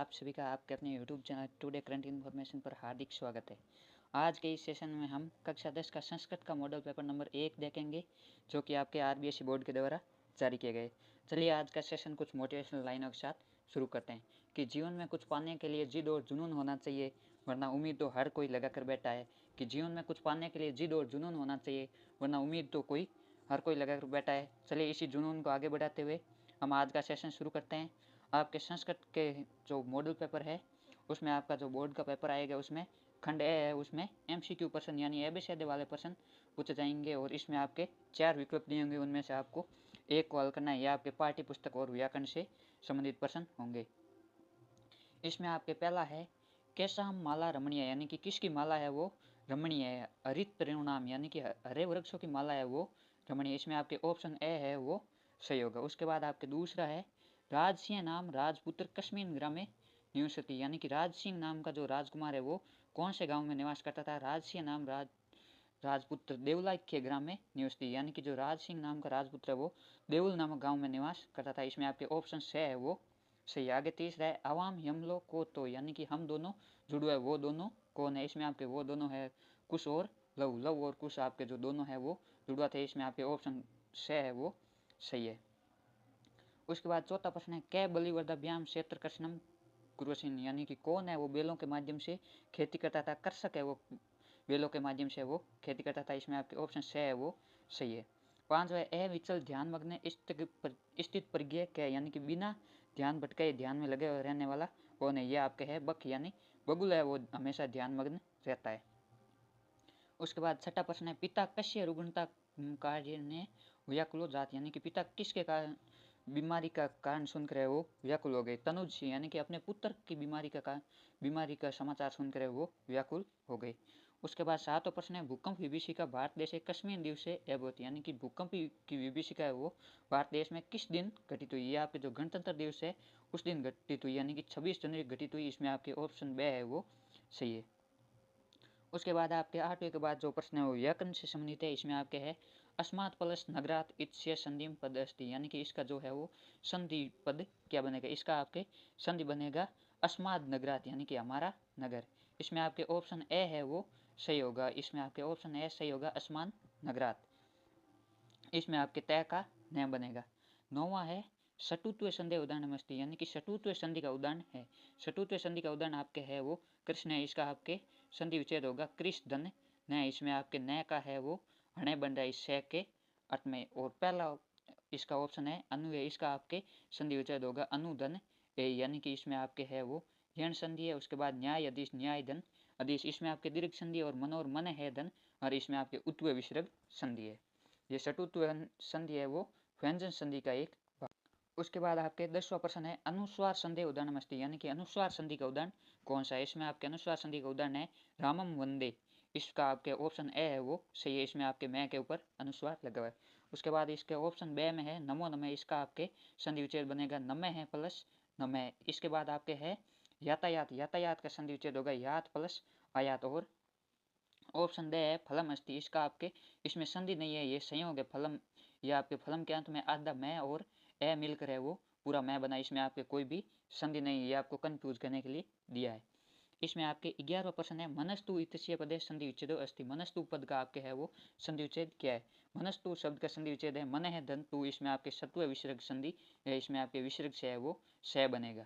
आप सभी का आपके अपने YouTube channel today current information पर हार्दिक स्वागत है। आज के इस सेशन में हम कक्षा 10 का संस्कृत का मॉडल पेपर नंबर 1 देखेंगे, जो कि आपके आरबीएसई बोर्ड के द्वारा जारी किए गए। चलिए आज का सेशन कुछ मोटिवेशनल लाइनों के साथ शुरू करते हैं कि जीवन में कुछ पाने के लिए जिद और जुनून होना चाहिए, वरना उम्मीद तो हर कोई लगा कर बैठा है। कि जीवन में कुछ पाने के लिए जिद और जुनून होना चाहिए, वरना उम्मीद तो हर कोई लगा कर बैठा है। चलिए इसी जुनून को आगे बढ़ाते हुए हम आज का सेशन शुरू करते हैं। आपके संस्कृत के जो मॉडल पेपर है उसमें आपका जो बोर्ड का पेपर आएगा उसमें खंड ए है, उसमें एमसीक्यू प्रश्न यानी एबीसीडी वाले प्रश्न पूछे जाएंगे और इसमें आपके 4 विकल्प दिए होंगे। उनमें से आपको एक को हल करना है। यह आपके पाठ्य पुस्तक और व्याकरण से संबंधित प्रश्न होंगे। इसमें आपके पहला है कैसा माला रमणीय, यानी कि किसकी माला है वो रमणीय है। हरित परिणाम यानी कि हरे वृक्षों की माला है वो रमणीय। इसमें आपके ऑप्शन ए है वो सही होगा। उसके बाद आपके दूसरा है राजसिंह नाम राजपुत्र कश्मीर ग्राम में निवसती, यानी कि राजसिंह नाम का जो राजकुमार है वो कौन से गांव में निवास करता था। राजसिंह नाम राजपुत्र देवला के ग्राम में निवसती, यानी कि जो राजसिंह नाम का राजपुत्र है वो देवल नामक गांव में निवास करता था। इसमें आपके ऑप्शन से है वो सही। आगे तीसरा है अवाम यमलो को तो, यानी कि हम दोनों जुड़ो है वो दोनों कौन है। इसमें आपके वो दोनों है कुश और लव। लव और कुश आपके जो दोनों है वो जुड़वा थे। इसमें आपके ऑप्शन से है वो सही है। उसके बाद चौथा प्रश्न है कै बलिवर्धाभ्याम क्षेत्र कृष्णम कुरुसिन, यानी कि कौन है वो बैलों के माध्यम से खेती करता था। कृषक है वो बैलों के माध्यम से वो खेती करता था। इसमें आपके ऑप्शन से है वो सही है। पांचवा है अविचल ध्यान मग्न स्थित प्रज्ञ के, यानी कि बिना ध्यान भटके ध्यान में लगे रहने वाला कौन है। यह आपके है बक, यानी बगुल है वो हमेशा ध्यान मग्न रहता है। उसके बाद छठा प्रश्न है पिता कश्य रुग्णता कार्य ने व्याकुलो जात, यानी कि पिता किसके कारण बीमारी का कारण सुनकर वो व्याकुल हो गए। तनुज, यानी कि अपने पुत्र की बीमारी का समाचार सुनकर वो व्याकुल हो गए। उसके बाद सातवां प्रश्न है भूकंप विभीषिका भारत देश कश्मीर दिवसे एवं, यानी कि भूकंप की विभीषिका है वो भारत देश में किस दिन घटित हुई। ये आपके जो गणतंत्र दिवस है उस दिन घटित हुई, यानी कि 26 जनवरी घटित हुई। इसमें आपके ऑप्शन बे है वो सही है। उसके बाद आपके 8वें के बाद जो प्रश्न है वो व्याकरण से संबंधित है। इसमें आपके है अस्मात् प्लस नगरात इत्स्य संधि पद अस्ति, यानी कि इसका जो है वो संधि पद क्या बनेगा। इसका आपके संधि बनेगा अस्माद नगरात, यानी कि हमारा नगर। इसमें आपके ऑप्शन ए है वो सही होगा। इसमें आपके ऑप्शन ए सही होगा अस्मान नगरात। इसमें आपके तय का नियम बनेगा। 9वां है शटुत्व संधि उदाहरण मस्ती, यानी कि शटुत्व संधि का उदाहरण है। शटुत्व संधि का उदाहरण आपके है वो कृष्ण है। इसका आपके संधि विच्छेद होगा कृष्ण धन न। इसमें आपके न का है वो हणे बन रहा है इस से के अर्थ में। और पहला इसका ऑप्शन है अनु है। इसका आपके संधि विच्छेद होगा अनुधन ए, यानी कि इसमें आपके है वो यण संधि है। उसके बाद न्याय अधीश न्याय धन अधीश, इसमें आपके दीर्घ संधि और मन है धन, और इसमें आपके उत्व विसर्ग संधि है। ये शटुत्व संधि है वो व्यंजन संधि का एक भाग। उसके बाद आपके 10वां प्रश्न है अनुस्वार संधि उदाहरण मस्ती, यानी कि अनुस्वार संधि का उदाहरण कौन सा है। इसमें आपके अनुस्वार संधि का उदाहरण है रामम वंदे। इसका आपके ऑप्शन ए है वो सही है। इसमें आपके मैं के ऊपर अनुस्वार लगा हुआ है। उसके बाद इसके ऑप्शन बे में है नमो नमे। इसका आपके संधि विच्छेद बनेगा नमे है प्लस नमे। इसके बाद आपके है यातायात। यातायात का संधि विच्छेद होगा यात प्लस आयात। और ऑप्शन दे है फलम अस्ति। इसका आपके इसमें संधि नहीं है, ये संयोग है फलम। ये आपके फलम के अंत में आधा मैं और ए मिलकर है वो पूरा मैं बना। इसमें आपके कोई भी संधि नहीं है, ये आपको कंफ्यूज करने के लिए दिया है। इसमें आपके 11वां प्रश्न है मनस्तु इत्यस्य पदे संधि विच्छेदो अस्ति। मनस्तु पद का आपके है वो संधि विच्छेद क्या है। मनस्तु शब्द का संधि विच्छेद है मन है धन तु। इसमें आपके सत्व विसर्ग संधि है। इसमें आपके विसर्ग से है वो से बनेगा।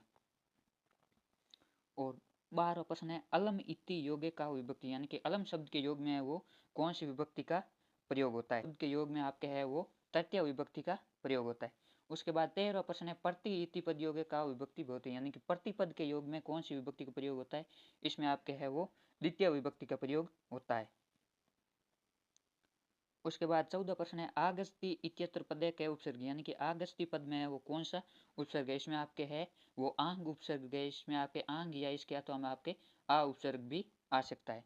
और 12वां प्रश्न है अलम इति योगे का विभक्ति, यानी कि अलम शब्द के योग में है वो कौन सी विभक्ति का प्रयोग होता है। शब्द के योग में आपके है वो तृतीय विभक्ति का प्रयोग होता है। उसके बाद 13वां प्रश्न है प्रति इति पद योगे का विभक्ति भवति, यानी कि प्रतिपद के योग में कौन सी विभक्ति का प्रयोग होता है। इसमें आपके है वो द्वितीय विभक्ति का प्रयोग होता है। उसके बाद 14 प्रश्न है आगस्ती इत्यत्र पदे के उपसर्ग, यानी कि आगस्ती पद में है वो कौन सा उपसर्ग है। इसमें आपके है वो आंग उपसर्ग है। इसमें आपके आंग या इसके अथवा में आपके आ उपसर्ग भी आ सकता है।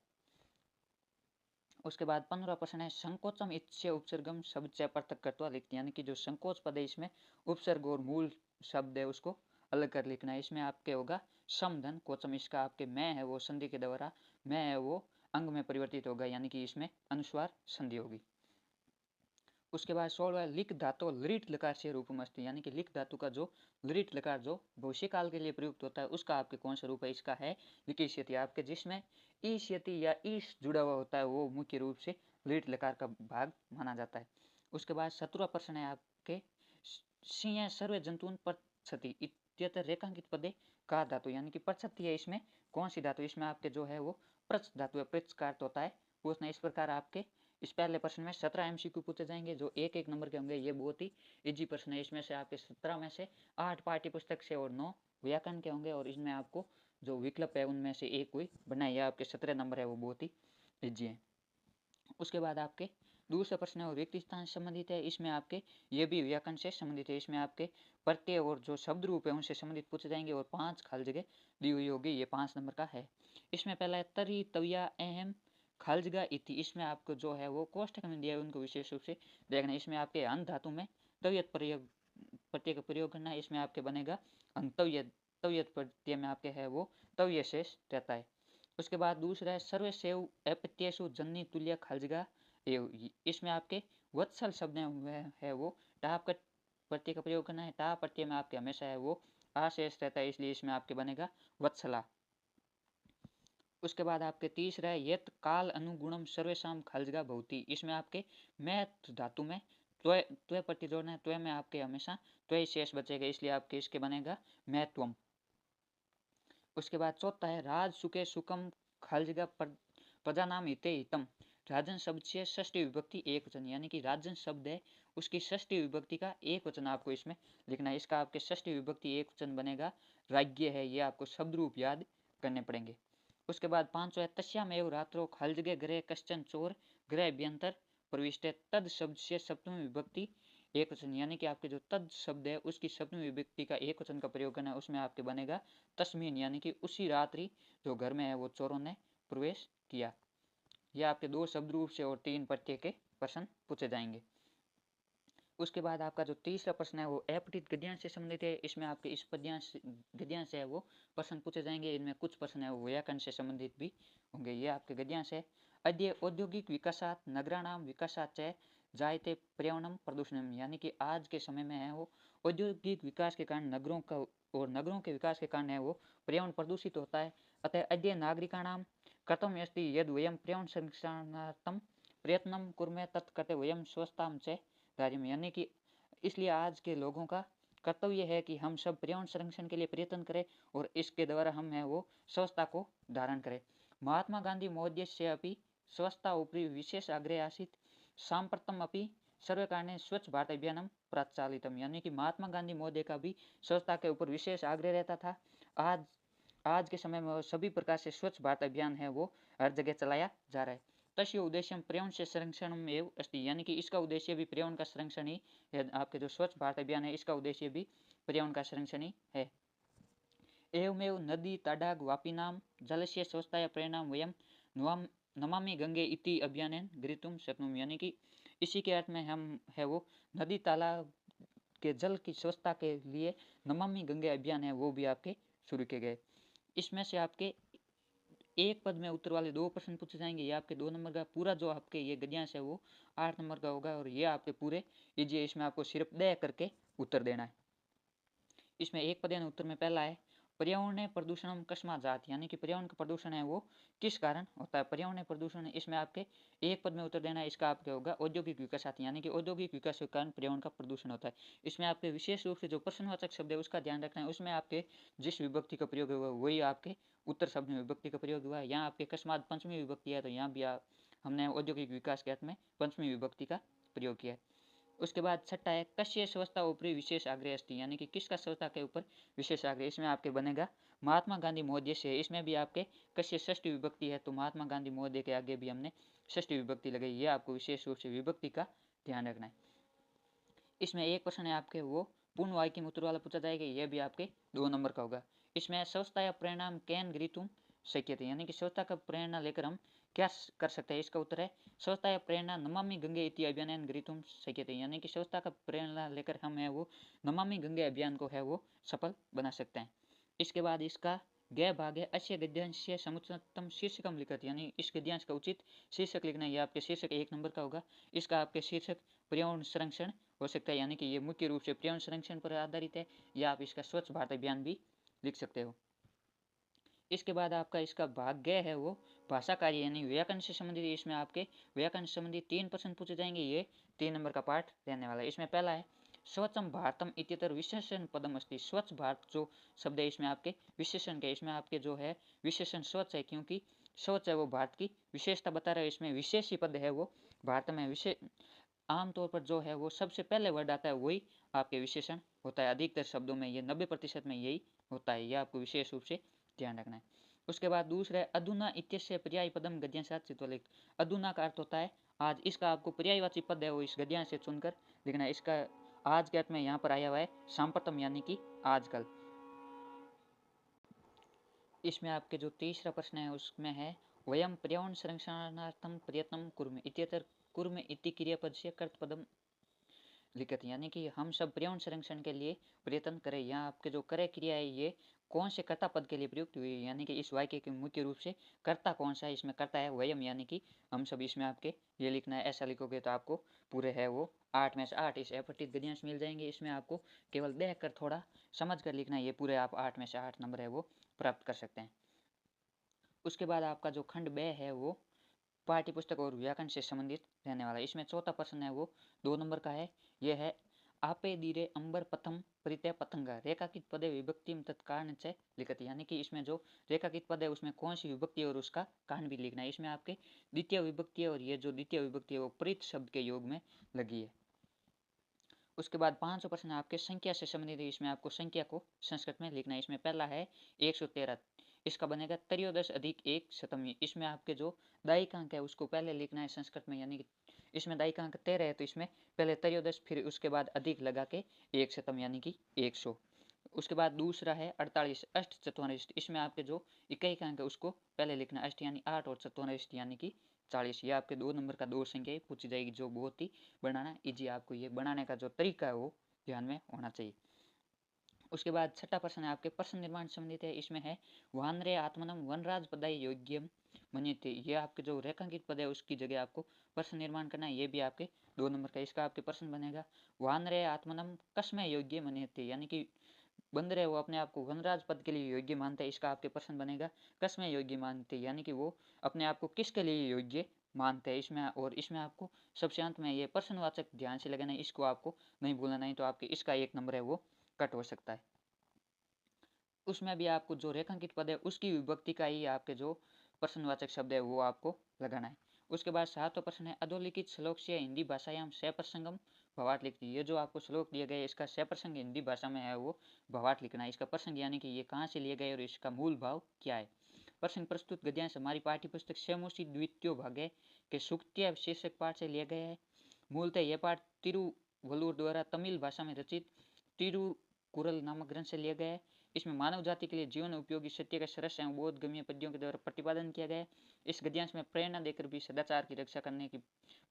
उसके बाद 15वां प्रश्न है संकोचम इत्स्य उपसर्गम शब्द से पृथक करता लिखते, यानी कि जो संकोच पद है इसमें उपसर्ग और मूल शब्द है उसको अलग कर लिखना है। इसमें आपके होगा समधन कोचम। इसका आपके मैं है वो संधि के द्वारा मैं है वो अंग में परिवर्तित होगा, यानी कि इसमें अनुस्वार संधि होगी। उसके बाद 16वां लिक धातु लृट लकार से रूपम अस्ति, यानी कि लिक धातु का जो लृट लकार जो भविष्य काल के लिए प्रयुक्त होता है उसका आपके कौन सा रूप है, इसका है लिकिष्यति आपके, जिसमें ईष्यति या ईश जुड़ा हुआ होता है वो मुख्य रूप से लृट लकार का भाग माना जाता है। उसके बाद 17वां प्रश्न है आपके सिंह सर्वे जंतुन पृच्छति इत्यत्र रेखांकित पदे का धातु, यानी कि पृच्छति है इसमें कौन सी धातु, इसमें आपके जो है वो पृच्छ धातु है, पृच्छ का अर्थ होता है पूछना। इस प्रकार आपके इस पहले प्रश्न में 17 MCQ पूछे जाएंगे जो एक एक नंबर के होंगे। ये बहुत ही इजी प्रश्न है। इसमें से आपके 17 में से 8 पाठ्य पुस्तक से और 9 व्याकरण के होंगे, और इसमें आपको जो विकल्प है उनमें से एक कोई बनाइए। आपके 17 नंबर है वो बहुत ही इजी है। उसके बाद आपके दूसरा प्रश्न है वो व्यक्ति स्थान संबंधित है। इसमें आपके ये भी व्याकरण से संबंधित है। इसमें आपके प्रत्यय और जो शब्द रूप है उनसे संबंधित पूछे जाएंगे, और 5 खाली जगह दी हुई होगी। ये 5 नंबर का है। इसमें पहला है तरी तविया अहम खाली जगह इति। इसमें आपको जो है वो कोष्ठक में दिया है, उनको विशेष रूप से देखना है। इसमें आपके अन धातु में तवियत प्रत्यय का प्रयोग करना है। इसमें आपके बनेगा अंतव्यत, तवियत प्रत्यय में आपके है वो तव्य शेष रहता है। उसके बाद दूसरा है सर्वसेव अप्रत्ययसु जननी तुल्य खाली जगह एव। इसमें आपके वत्सल शब्द है वो टाप का प्रत्यय का प्रयोग करना है। टाप प्रत्यय में आपके हमेशा है वो आशेष रहता है, इसलिए इसमें आपके बनेगा वत्सला। उसके बाद आपके तीसरा है यत काल अनुगुणम सर्वेशम खाली जगह भवति। इसमें आपके मैथ धातु में त्वय प्रत्यय जोड़ना है। त्वय में आपके हमेशा त्वय शेष बचेगा, इसलिए आपके इसके बनेगा मैत्वम। उसके बाद चौथा है राज सुके सुकम खाली जगह प्रजा नाम हिते हितम। राजन शब्द से षष्ठी विभक्ति एक वचन, यानी कि राजन शब्द है उसकी षष्ठी विभक्ति का एक वचन आपको इसमें लिखना है। इसका आपके षष्ठी विभक्ति एक वचन बनेगा राज्य है। ये आपको शब्द रूप याद करने पड़ेंगे। उसके बाद 5वां है तस्याम एव रात्रो खाली जगह गृह कश्चन चोर गृह अभ्यंतर प्रविष्ट। तद शब्द से सप्तमी विभक्ति एक वचन, यानी कि आपके जो तद शब्द है उसकी सप्तमी विभक्ति का एक वचन का प्रयोग करना है। उसमें आपके बनेगा तस्मीन, यानी कि उसी रात्रि जो घर में है वो चोरों ने प्रवेश किया। यह आपके 2 शब्द रूप से और 3 प्रत्यय के प्रश्न पूछे जाएंगे। उसके बाद आपका जो तीसरा प्रश्न है वो अपठित गद्यांश से संबंधित है। इसमें आपके इस पद्यांश गद्यांश है वो प्रश्न पूछे जाएंगे। इनमें कुछ प्रश्न है वो व्याकरण से संबंधित भी होंगे। ये आपके गद्यांश है। अद्य औद्योगिक विकासात नगराणाम विकासात च जायते पर्यावरण प्रदूषणम, यानी कि आज के समय में है वो औद्योगिक विकास के कारण नगरों का और नगरों के विकास के कारण है वो पर्यावरण प्रदूषित होता है। अतः अद्य नागरिकाणाम कथम अस्ति यद वयम पर्यावरण संरक्षणार्थम प्रयत्नं कुर्मः तत् कृते वयम स्वच्छतां च धार्यम, यानी कि इसलिए आज के लोगों का कर्तव्य है कि हम सब पर्यावरण संरक्षण के लिए प्रयत्न करें और इसके द्वारा हम है वो स्वच्छता को धारण करें। महात्मा गांधी महोदय से अपि स्वच्छता उपरि विशेष आग्रह आसीत् साम्प्रतम अपि सर्वकारणे स्वच्छ भारत अभियानम प्रचालितम, यानी कि महात्मा गांधी महोदय का भी स्वच्छता के ऊपर विशेष आग्रह रहता था। आज के समय में सभी प्रकार से स्वच्छ भारत अभियान है वो हर जगह चलाया जा रहा है। तस्य उद्देश्य पर्यावरण से संरक्षण एवं अस्ति, यानी कि इसका उद्देश्य भी पर्यावरण का संरक्षण ही है। आपके जो स्वच्छ भारत अभियान है इसका उद्देश्य भी पर्यावरण का संरक्षण ही है। एवमेव नदी तडाग वापिनाम जलस्य स्वच्छताया परिणाम वयम नमामि गंगे इति अभियान गृहीतुम शक्नुमः, यानी कि इसी के अर्थ में हम है वो नदी तालाब के जल की स्वच्छता के लिए नमामि गंगे अभियान है वो भी आपके शुरू किए गए। इसमें से आपके एक पद में उत्तर वाले 2 प्रश्न पूछे जाएंगे। ये आपके 2 नंबर का पूरा जो आपके ये गद्यांश है वो 8 नंबर का होगा, और ये आपके पूरे इजी है। इसमें आपको सिर्फ दया करके उत्तर देना है। इसमें एक पद उत्तर में पहला है पर्यावरण प्रदूषण कस्मात् जात, यानी कि पर्यावरण का प्रदूषण है वो किस कारण होता है। पर्यावरण प्रदूषण इसमें आपके एक पद में उत्तर देना है। इसका आपके होगा औद्योगिक विकास, यानी कि औद्योगिक विकास के कारण पर्यावरण का प्रदूषण होता है। इसमें आपके विशेष रूप से जो प्रश्नवाचक शब्द है उसका ध्यान रखना है। उसमें आपके जिस विभक्ति का प्रयोग हुआ वही आपके उत्तर शब्द में विभक्ति का प्रयोग हुआ है। यहाँ आपके अकस्मात पंचमी विभक्ति है तो यहाँ भी हमने औद्योगिक विकास के अर्थ में पंचमी विभक्ति का प्रयोग किया है। उसके बाद छठा है कस्य स्वच्छता ऊपरी विशेष आग्रह अस्ति, यानी कि किसका स्वच्छता के ऊपर विशेष आग्रह। इसमें आपके बनेगा महात्मा गांधी महोदय से। इसमें भी आपके कस्य षष्ठी विभक्ति है तो महात्मा गांधी महोदय के आगे भी हमने षष्ठी विभक्ति लगाई। ये आपको विशेष रूप से विभक्ति का ध्यान रखना है। इसमें एक प्रश्न है आपके वो पूर्ण वाक्य में उत्तर वाला पूछा जाएगा। यह भी आपके 2 नंबर का होगा। इसमें स्वच्छता या परिणाम कैन गृहीतुम शक्यते, यानी कि स्वच्छता का प्रेरणा लेकर हम क्या कर सकते हैं। इसका उत्तर है स्वच्छता या प्रेरणा नमामि गंगे इति अभियान गृहीतुम शक्यते, यानी कि स्वच्छता का प्रेरणा लेकर हम है वो नमामि गंगे अभियान को है वो सफल बना सकते हैं। इसके बाद इसका गै भाग है अस्य गद्यांश समुचितम शीर्षकम लिखत, यानी इस गद्यांश का उचित शीर्षक लिखना है। यह आपके शीर्षक 1 नंबर का होगा। इसका आपके शीर्षक पर्यावरण संरक्षण हो सकता है, यानी कि ये मुख्य रूप से पर्यावरण संरक्षण पर आधारित है, या आप इसका स्वच्छ भारत अभियान भी लिख सकते हो। इसके बाद आपका इसका भाग ग है वो भाषा कार्य यानी व्याकरण से संबंधित। इसमें आपके व्याकरण से संबंधित 3 प्रश्न पूछे जाएंगे। ये 3 नंबर का पार्ट रहने वाला है। इसमें पहला है स्वच्छम भारतम इत्यतर विशेषण पदम अस्ति। स्वच्छ भारत जो शब्द है इसमें आपके विशेषण के, इसमें आपके जो है विशेषण स्वच्छ है, क्योंकि स्वच्छ है वो भारत की विशेषता बता रहा है। इसमें विशेष ही पद है वो भारत में विशेष। आमतौर पर जो है वो सबसे पहले वर्ड आता है वही आपके विशेषण होता है। अधिकतर शब्दों में ये 90% में यही होता है, यह आपको विशेष रूप से ध्यान रखना है। उसके बाद दूसरा है अधुना इत्यस्य पर्याय पदम गद्यांशात् चित्वलिख। अधुना का अर्थ होता है आज। इसका आपको पर्यायवाची पद है वो इस गद्यांश से चुनकर लिखना है। इसका आज के अर्थ में यहाँ पर आया हुआ है सांप्रतम यानी कि आजकल। इसमें आपके जो तीसरा प्रश्न है उसमें है वयम पर्यावरण संरक्षणार्थम प्रयत्न कुर्म इत्यतर कुर्म इति क्रियापद से कर्तपदम लिखित, यानी कि हम सब पर्यावरण संरक्षण के लिए प्रयत्न करें। यहाँ आपके जो करे क्रिया है ये कौन से कर्ता पद के लिए प्रयुक्त हुई है, यानी कि इस वाक्य के मुख्य रूप से कर्ता कौन सा है। इसमें कर्ता है वयम, यानी कि हम सब। इसमें आपके ये लिखना है। ऐसा लिखोगे तो आपको पूरे है वो 8 में से 8 इस अपठित गद्यांश मिल जाएंगे। इसमें आपको केवल देख कर थोड़ा समझ कर लिखना है। ये पूरे आप 8 में से 8 नंबर है वो प्राप्त कर सकते हैं। उसके बाद आपका जो खंड ब है वो पाठ्य पुस्तक और व्याकरण से संबंधित रहने वाला है। इसमें चौथा प्रश्न है वो 2 नंबर का है। यह है आपे धीरे अंबर प्रथम परितय पतंगा रेखाकित पदे विभक्ति तत्कारण च लिखत, यानी कि इसमें जो रेखाकित पद है उसमें कौन सी विभक्ति है और उसका कारण भी लिखना है। इसमें आपके द्वितीय विभक्ति है और ये जो द्वितीय विभक्ति है वो प्रीत शब्द के योग में लगी है। उसके बाद 5वां प्रश्न आपके संख्या से संबंधित है। इसमें आपको संख्या को संस्कृत में लिखना है। इसमें पहला है 113, इसका बनेगा त्रयोदश अधिक 1 शतमी। इसमें आपके जो दायिकांक है उसको पहले लिखना है संस्कृत में, यानी कि इसमें दायिकांक 13 है तो इसमें पहले त्रयोदश फिर उसके बाद अधिक लगा के 1 शतम यानी कि 100। उसके बाद दूसरा है 48 अष्ट चतुर्निष्ठ। इसमें आपके जो इकाइकांक है उसको पहले लिखना अष्ट यानी 8 और चतुर्निष्ठ यानी कि 40। ये आपके 2 नंबर का 2 संख्या पूछी जाएगी जो बहुत ही बनाना ईजी। आपको ये बनाने का जो तरीका है वो ध्यान में होना चाहिए। उसके बाद छठा प्रश्न है आपके प्रश्न निर्माण संबंधित है। इसमें है वानरे आत्मनम वनराज पदाई योग्यम मन्यते। ये आपके जो रेखांकित पद है उसकी जगह आपको प्रश्न निर्माण करना है। ये भी आपके 2 नंबर का। इसका आपके प्रश्न बनेगा वानरे आत्मनम कस्मै योग्य मन्यते, यानी कि बंदर है वो अपने आप को वनराज पद के लिए योग्य मानता है। इसका आपके प्रश्न बनेगा कस्मै योग्य मानते, यानी कि वो अपने आप को किसके लिए योग्य मानते हैं। इसमें और इसमें आपको सबसे अंत में ये प्रश्नवाचक ध्यान से लगाना है, इसको आपको नहीं भूलना, नहीं तो आपके इसका 1 नंबर है वो कट हो सकता है। उसमें भी आपको जो रेखांकित पद है उसकी विभक्ति का ही आपके जो प्रश्नवाचक शब्द है वो आपको लगाना है। उसके बाद 7वां प्रश्न है अधोलिखित श्लोक से हिंदी भाषायाम सप्रसंगम भवार्थ लिखती। ये जो आपको श्लोक दिया गया है इसका सप्रसंग हिंदी भाषा में है वो भवार्थ लिखना है। इसका प्रसंग यानी कि ये कहाँ से लिए गए और इसका मूल भाव क्या है। प्रसंग प्रस्तुत गद्यांश हमारी पाठ्य पुस्तक सेमोसी द्वितीय भाग्य के सूक्तिया शीर्षक पाठ से लिया गया है। मूलतः यह पाठ तिरुवल्लुवर द्वारा तमिल भाषा में रचित तिरुकुरल नामक ग्रंथ से लिया गया है। इसमें मानव जाति के लिए जीवन उपयोगी सत्य का सरस एवं बोधगम्य पद्यों के द्वारा प्रतिपादन किया गया है। इस गद्यांश में प्रेरणा देकर भी सदाचार की रक्षा करने की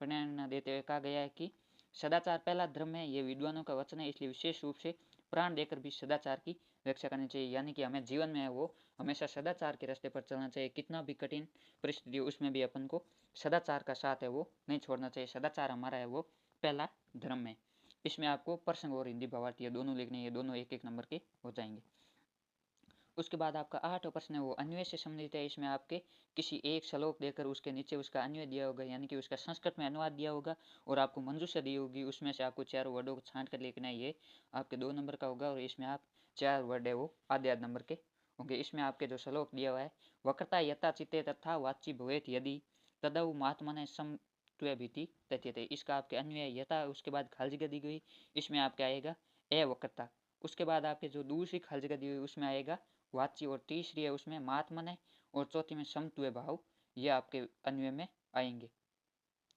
प्रेरणा देते हुए कहा गया है कि सदाचार पहला धर्म है, ये विद्वानों का वचन है, इसलिए विशेष रूप से प्राण देकर भी सदाचार की रक्षा करनी चाहिए। यानी कि हमें जीवन में है वो हमेशा सदाचार के रास्ते पर चलना चाहिए। कितना भी कठिन परिस्थिति हो उसमें भी अपन को सदाचार का साथ है वो नहीं छोड़ना चाहिए। सदाचार हमारा है वो पहला धर्म है। इसमें आपको प्रसंग और हिंदी भावार्थ ये दोनों लिखने, ये दोनों 1-1 नंबर के हो जाएंगे। उसके बाद आपका 8वां प्रश्न है वो अन्वय से संबंधित है। इसमें आपके किसी एक श्लोक देकर उसके नीचे उसका अन्वय दिया होगा, यानी कि उसका संस्कृत में अनुवाद दिया होगा और आपको मंजूषा दी होगी। उसमें से आपको 4 वर्डों को छांट कर लिखना है। ये आपके 2 नंबर का होगा और इसमें आप 4 वर्ड है वो आधे नंबर के होंगे। इसमें आपके जो श्लोक दिया हुआ है वक्रता यथा चित्ते तथा वाची भवेत यदि तदव महात्मने सम भीति तथ्यते। इसका आपके अन्वय यथा उसके बाद खाली जगह दी गई, इसमें आपके आएगा वक्रता। उसके बाद आपके जो दूसरी खाली जगह दी हुई उसमें आएगा वाची और तीसरी है उसमें महात्मन है और चौथी में समत्व भाव। ये आपके अन्वय में आएंगे।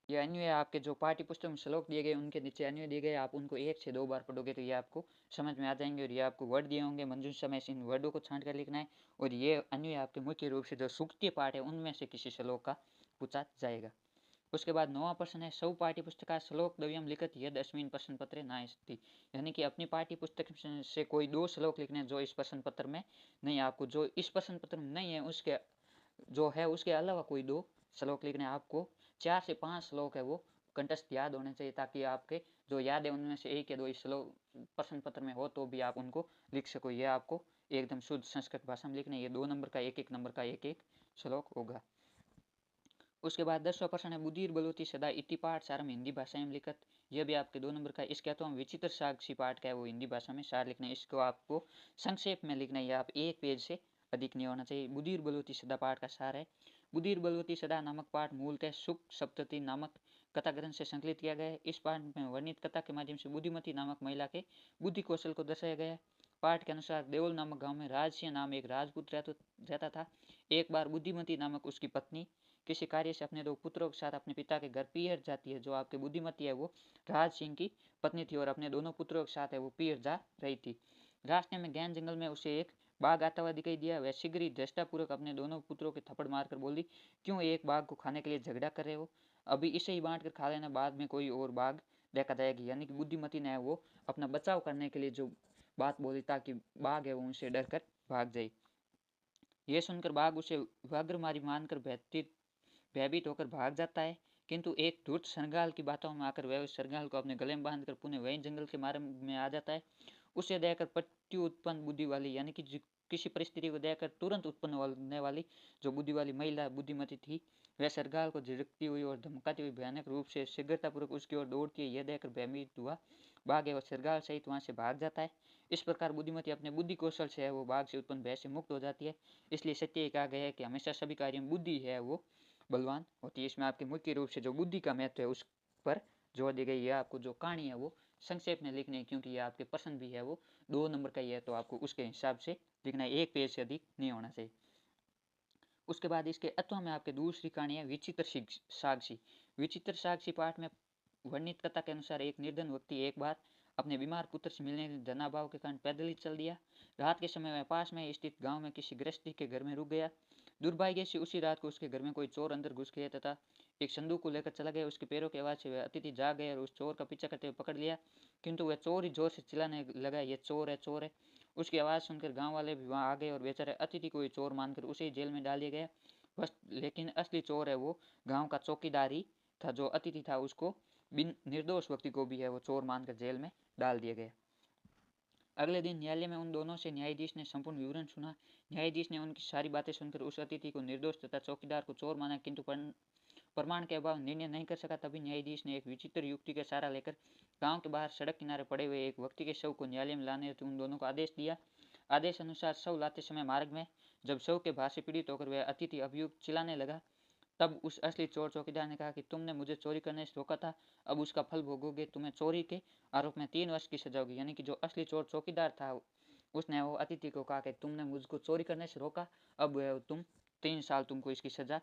ये अन्वय आपके जो पाठ्य पुस्तक में श्लोक दिए गए उनके नीचे अन्वय दिए गए, आप उनको 1 से 2 बार पढ़ोगे तो ये आपको समझ में आ जाएंगे। और ये आपको वर्ड दिए होंगे मंजूषा में से इन वर्डों को छांट कर लिखना है और ये अन्वय आपके मुख्य रूप से जो सूक्तिय पाठ है उनमें से किसी श्लोक का पूछा जाएगा। उसके बाद 9वां प्रश्न है सौ पाठ्य पुस्तका श्लोक द्वयम लिखत यद अस्मिन प्रश्न पत्र नास्ति, यानी कि अपनी पाठ्य पुस्तक से कोई 2 श्लोक लिखने जो इस प्रश्न पत्र में नहीं, आपको जो इस प्रश्न पत्र में नहीं है उसके जो है उसके अलावा कोई 2 श्लोक लिखने। आपको 4 से 5 श्लोक है वो कंठस्थ याद होने चाहिए, ताकि आपके जो याद है उनमें से एक या दो श्लोक प्रश्न पत्र में हो तो भी आप उनको लिख सको। यह आपको एकदम शुद्ध संस्कृत भाषा में लिखना है। ये 2 नंबर का एक नंबर का एक श्लोक होगा। उसके बाद 10वां प्रश्न है बुद्धि बलवती सदा इति पाठ सारम हिंदी भाषा में लिखत। यह भी आपके 2 नंबर का। इसके अथवा विचित्र साक्षी पाठ का है वो हिंदी भाषा में सार लिखना है। इसको आपको संक्षेप में लिखना है। आप एक पेज से अधिक नहीं होना चाहिए। बुद्धि बलवती सदा पाठ का सार है। बुद्धि बलवती सदा नामक पाठ मूलतः सुख सप्तति नामक कथा ग्रंथ से संकलित किया गया है। इस पाठ में वर्णित कथा के माध्यम से बुद्धिमती नामक महिला के बुद्धि कौशल को दर्शाया गया है। पाठ के अनुसार देवल नामक गांव में राजसिंह नाम एक राजपूत रहता था। एक बार बुद्धिमती नामक उसकी पत्नी किसी कार्य से अपने 2 पुत्रों के साथ अपने पिता के घर पीहर जाती है। जो आपके बुद्धिमती है वो राज सिंह की पत्नी थी और अपने दोनों पुत्रों के साथ है वो पीहर जा रही थी। रास्ते में गहन जंगल में उसे एक बाघ आता हुआ दिखाई दिया। वह शीघ्र ही दृष्टापूर्वक अपने दोनों पुत्रों के थप्पड़ मारकर बोली, क्यों एक बाघ को खाने के लिए झगड़ा कर रहे हो? अभी इसे ही बांट कर खा लेना, बाद में कोई और बाघ देखा जाएगी। यानी कि बुद्धिमती ने वो अपना बचाव करने के लिए जो बात बोली ताकि बाघ है वो उनसे डर कर भाग जाए। यह सुनकर बाघ उसे व्याघ्र मारी मानकर भयभीत होकर भाग जाता है। किंतु एक धूर्त सरगाल की बातों में आकर वह उस सरगाल को अपने गले में बांधकर पुनः वही जंगल के मार्ग में आ जाता है। उसे देखकर प्रत्युत्पन्न बुद्धि वाली यानी कि किसी परिस्थिति को देखकर तुरंत उत्पन्न होने वाली जो बुद्धि वाली महिला बुद्धिमती थी, वह सरगाल को झिड़कती हुई और धमकाती हुई भयानक रूप से शीघ्रतापूर्वक उसकी ओर दौड़ती है। यह देखकर भयभीत हुआ बाघ और सरगाल सहित वहां से भाग जाता है। इस प्रकार बुद्धिमती अपने बुद्धि कौशल से है वो बाघ से उत्पन्न भय से मुक्त हो जाती है। इसलिए सत्य कहा गया है कि हमेशा सभी कार्यों में बुद्धि है वो बलवान होती है। इसमें आपके मुख्य रूप से जो बुद्धि का महत्व है उस पर जोर दी गई है। आपको जो कहानी है वो संक्षेप में लिखनी है, क्योंकि ये आपके प्रश्न भी है वो 2 नंबर का ही है, तो आपको उसके हिसाब से लिखना है। एक पेज से अधिक नहीं होना चाहिए। उसके बाद इसके अथवा में आपके दूसरी कहानी है विचित्र साक्षी। विचित्र साक्षी पाठ में वर्णित कथा के अनुसार एक निर्धन व्यक्ति एक बार अपने बीमार पुत्र से मिलने धनाभाव के कारण पैदल ही चल दिया। रात के समय वह पास में स्थित गांव में किसी गृहस्थी के घर में रुक गया। दुर्भाग्य से उसी रात को उसके घर में कोई चोर अंदर घुस गया तथा एक संदूक को लेकर चला गया। उसके पैरों की आवाज से वह अतिथि जाग गए और उस चोर का पीछा करते हुए पकड़ लिया। किंतु वह चोर ही जोर से चिल्लाने लगा, ये चोर है, चोर है। उसकी आवाज सुनकर गांव वाले भी वहां आ गए और बेचारे अतिथि को ही चोर मानकर उसे ही जेल में डाल दिया गया। बस लेकिन असली चोर है वो गांव का चौकीदार ही था। जो अतिथि था उसको बिन निर्दोष व्यक्ति को भी है वो चोर मानकर जेल में डाल दिया गया। अगले दिन न्यायालय में उन दोनों से न्यायाधीश ने संपूर्ण विवरण सुना। न्यायाधीश ने उनकी सारी बातें सुनकर उस अतिथि को निर्दोष तथा चौकीदार को चोर माना, किंतु प्रमाण के अभाव निर्णय नहीं कर सका। तभी न्यायाधीश ने एक विचित्र युक्ति का सहारा लेकर गांव के बाहर सड़क किनारे पड़े हुए एक व्यक्ति के शव को न्यायालय में लाने हेतु उन दोनों को आदेश दिया। आदेश अनुसार शव लाते समय मार्ग में जब शव के भार से पीड़ित होकर वह अतिथि अभियुक्त चिल्लाने लगा, तब उस असली चोर चौकीदार ने कहा कि तुमने मुझे चोरी करने से रोका था, अब उसका फल भोगोगे। तुम्हें चोरी के आरोप में 3 वर्ष की सजा होगी। यानी कि जो असली चोर चौकीदार था उसने वो अतिथि को कहा कि तुमने मुझको चोरी करने से रोका, अब तुम 3 साल तुमको इसकी सजा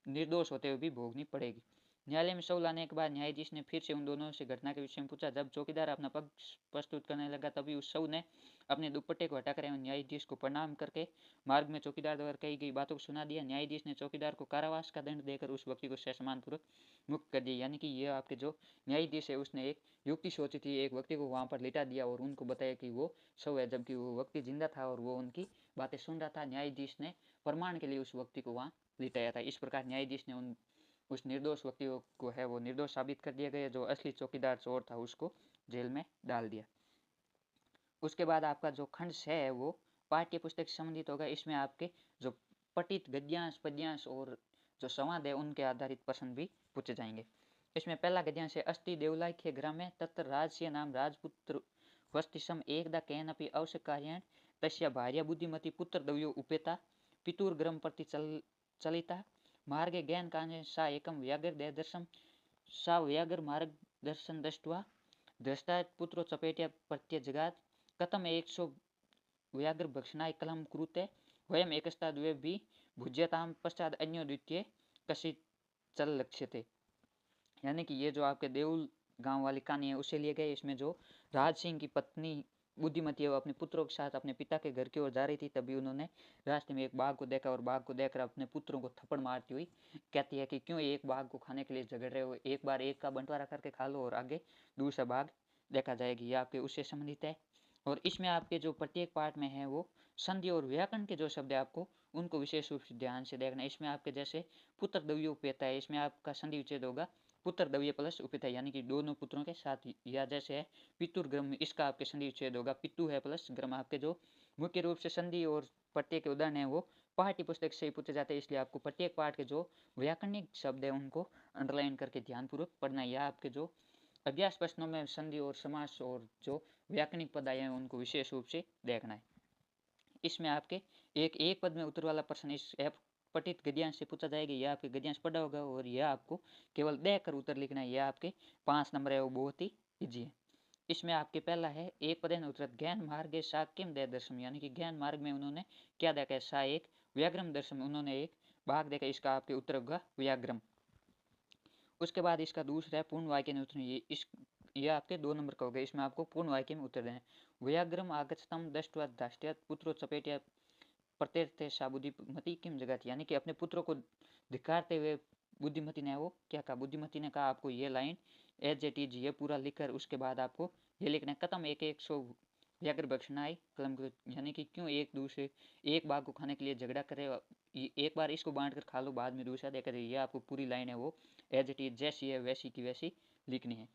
निर्दोष होते हुए भी भोगनी पड़ेगी। न्यायालय में शव लाने के बाद न्यायाधीश ने फिर से उन दोनों से घटना के विषय में पूछा। जब चौकीदार अपना पक्ष प्रस्तुत करने लगा तभी उस शव ने अपने दुपट्टे को हटाकर एवं न्यायाधीश को प्रणाम करके मार्ग में चौकीदार द्वारा कही गई बातों को सुना दिया। न्यायाधीश ने चौकीदार को कारावास का दंड देकर उस व्यक्ति को सम्मानपूर्वक मुक्त कर दिया। यानी कि यह आपके जो न्यायाधीश है उसने एक युक्ति सोची थी, एक व्यक्ति को वहां पर लिटा दिया और उनको बताया कि वो शव है, जबकि वो व्यक्ति जिंदा था और वो उनकी बातें सुन रहा था। न्यायाधीश ने प्रमाण के लिए उस व्यक्ति को वहां लिटाया था। इस प्रकार न्यायाधीश ने उस निर्दोष व्यक्ति को है वो निर्दोष साबित कर दिया गया। जो असली चौकीदार चोर था उसको जेल में डाल दिया। उसके बाद आपका जो खंड 6 है वो पाठ्य पुस्तक से संबंधित होगा। इसमें आपके जो पठित गद्यांश पद्यांश और जो संवाद है उनके आधारित प्रश्न भी पूछे जाएंगे। इसमें पहला गद्यांश है अस्ति देवलाख्य ग्रामे तत्र राजस्य नाम राजपुत्र वस्तिसम एकदा केनपि आवश्यकार्येण तस्य भार्या बुद्धिमती पुत्र दव्यो उपेता पितुर्ग्रम प्रति चलिता मार्गे ज्ञान कांजे सा एकम व्याघ्र दर्शन सा व्याघ्र मार्गदर्शन दृष्ट्वा दृष्टा पुत्रो चपेट्या प्रत्यजगात कथम 100 व्याघ्र भक्षणाय कलम कुरुते वयम एकस्ता द्वे भी भुज्यताम पश्चात अन्यो द्वितीय कशित चल लक्ष्यते। यानी कि ये जो आपके देउल गांव वाली कहानी है उसे लिए गए। इसमें जो राज सिंह की पत्नी बुद्धिमती है वो अपने पुत्रों के साथ अपने पिता के घर की ओर जा रही थी, तभी उन्होंने रास्ते में एक बाघ को देखा और बाघ को देखकर अपने पुत्रों को थप्पड़ मारती हुई कहती है कि क्यों एक बाघ को खाने के लिए झगड़ रहे हो, एक बार एक का बंटवारा करके खा लो और आगे दूसरा बाघ देखा जाएगी। ये आपके उससे संबंधित है। और इसमें आपके जो प्रत्येक पार्ट में है वो संधि और व्याकरण के जो शब्द है आपको उनको विशेष रूप से ध्यान से देखना। इसमें आपके जैसे पुत्र द्वयो पेता है, इसमें आपका संधि विच्छेद होगा पुत्र द्रव्य प्लस उपिता यानी कि दोनों पुत्रों के साथ। या जैसे है पितुर्ग्रम, इसका आपके संधि विच्छेद होगा, पितु है प्लस ग्रम। आपके जो मुख्य रूप से संधि और प्रत्यय के उदाहरण है वो पाठ्य पुस्तक से ही पूछे जाते हैं, इसलिए आपको प्रत्येक पाठ के जो व्याकरणिक शब्द है उनको अंडरलाइन करके ध्यानपूर्वक पढ़ना है। या आपके जो अभ्यास प्रश्नों में संधि और समास और जो व्याकरणिक पद आए हैं उनको विशेष रूप से देखना है। इसमें आपके एक पद में उत्तर वाला प्रश्न इस ऐप पठित गद्यांश से पूछा जाएगा। यह आपके गद्यांश पढ़ा होगा और यह आपको केवल देकर उत्तर लिखना है। यह आपके 5 नंबर है वो बहुत ही ईजी है। इसमें आपके पहला है एक पदेन उत्तर ज्ञान मार्ग सा किम दे दर्शम, यानी कि ज्ञान मार्ग में उन्होंने क्या देखा है, सा एक व्याग्रम दर्शम, उन्होंने एक भाग देखा, इसका आपके उत्तर होगा व्याग्रम। उसके बाद इसका दूसरा है पूर्ण वाक्य में उत्तर, ये आपके 2 नंबर का हो गया। इसमें आपको पूर्ण वाक्य में उत्तर देना है। व्याग्रम आगतम दृष्ट्वा दाष्ट्या पुत्रो चपेटिया प्रत्यर्थे सा बुद्धिमती किम जगत, यानी कि अपने पुत्रों को धिक्कारते हुए बुद्धिमती ने वो क्या कहा, बुद्धिमती ने कहा आपको ये लाइन एज इट इज ये पूरा लिखकर उसके बाद आपको ये लिखना है कतम एक एक सौ व्याग्र बख्शनाई कलम, यानी कि क्यों एक दूसरे एक बाग को खाने के लिए झगड़ा करे, एक बार इसको बांट कर खा लो बाद में दूसरा देकर, ये आपको पूरी लाइन है वो एज इट इज जैसी है वैसी की वैसी लिखनी है।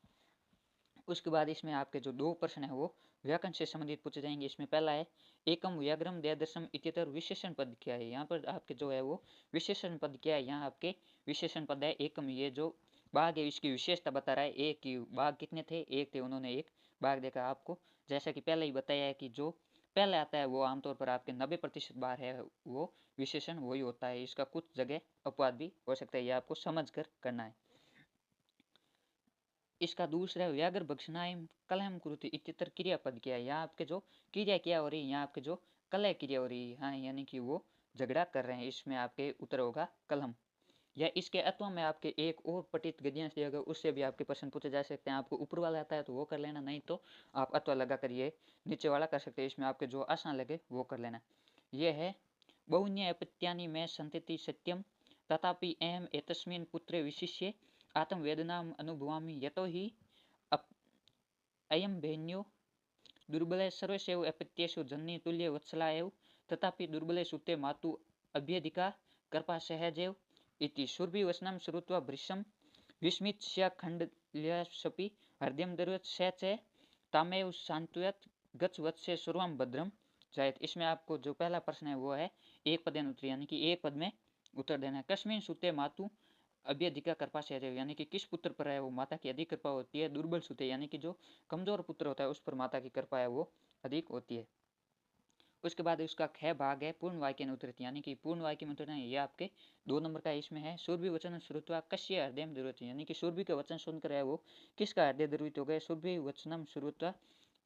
उसके बाद इसमें आपके जो 2 प्रश्न है वो व्याकरण से संबंधित पूछे जाएंगे। इसमें पहला है एकम व्याग्रम दयादर्शम इत्यतर विशेषण पद क्या है। यहाँ पर आपके जो है वो विशेषण पद क्या है, यहाँ आपके विशेषण पद है एकम, ये जो बाघ है इसकी विशेषता बता रहा है। एक की बाघ कितने थे, एक थे, उन्होंने एक बाघ देखा। आपको जैसा कि पहले ही बताया है कि जो पहले आता है वो आमतौर पर आपके 90% बार है वो विशेषण वही होता है, इसका कुछ जगह अपवाद भी हो सकता है, ये आपको समझ कर करना है। इसका दूसरा व्याघ्र भक्षणायम कलहम कुरुति इत्यतर क्रियापद क्या है। यहाँ आपके जो क्रिया क्या हो रही है, यहाँ आपके जो कलह क्रिया हो रही है, हाँ यानी कि वो झगड़ा कर रहे हैं, इसमें आपके उत्तर होगा कलम। या इसके अथवा में आपके एक और पठित गद्यांश दिया गया उससे भी आपके प्रश्न पूछे जा सकते हैं। आपको ऊपर वाला आता है तो वो कर लेना, नहीं तो आप अथवा लगा कर ये नीचे वाला कर सकते हैं। इसमें आपके जो आसान लगे वो कर लेना। यह है बहुन्य अपत्यानि में संतति सत्यम तथापि अहम एतस्मिन् पुत्रे विशिष्य आत्मवेदनाम अनुभवामि यतो ही अयम भेन्यो दुर्बले सर्वस्व अपत्येषु जननी तुल्य वत्सला एव तथापि दुर्बले सुते मातु अभ्यधिका कृपा सहजेव इति शूर्भिवचनं श्रुत्वा भृशं विस्मित्य खण्डल्यशपि हृदयं दर्वत् स च तामेव शान्तयत् गच्छ वत्से सर्वं भद्रं जायत। इसमें आपको जो पहला प्रश्न है वो है एक पदेन उत्तर, यानी कि एक पद में उत्तर देना है। कस्मिन सुते मातु अभ्यधिका कृपा सहजेव, यानी कि किस पुत्र पर है वो माता की अधिक कृपा होती है। दुर्बल सुते यानी कि जो कमजोर पुत्र होता है उस पर माता की कृपा है वो अधिक होती है। उसके बाद उसका ख भाग है पूर्ण वाक्य में उत्तरित, यानी कि पूर्ण वाक्य में उत्तरना ये आपके 2 नंबर का। इसमें है सूर्य वचन श्रुत्वा कश्य हृदय द्रवित, यानी कि सूर्य के वचन सुनकर है वो किसका हृदय द्रवित हो गया। सूर्य वचनम श्रुत्वा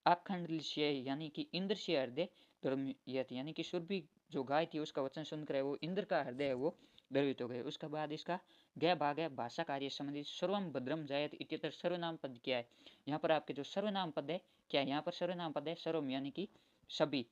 आखंडल्य, यानी कि इंद्र से हृदय द्रवित, यानी कि सूर्य जो गाय थी उसका वचन सुनकर है वो इंद्र का हृदय है वो द्रवित हो गए। उसके बाद इसका गै भाग है भाषा कार्य संबंधित सर्वम भद्रम जायत इत्यतर सर्वनाम पद क्या है। यहाँ पर आपके जो सर्वनाम पद है क्या है, यहाँ पर सर्वनाम पद है सर्वम, यानी कि सभी।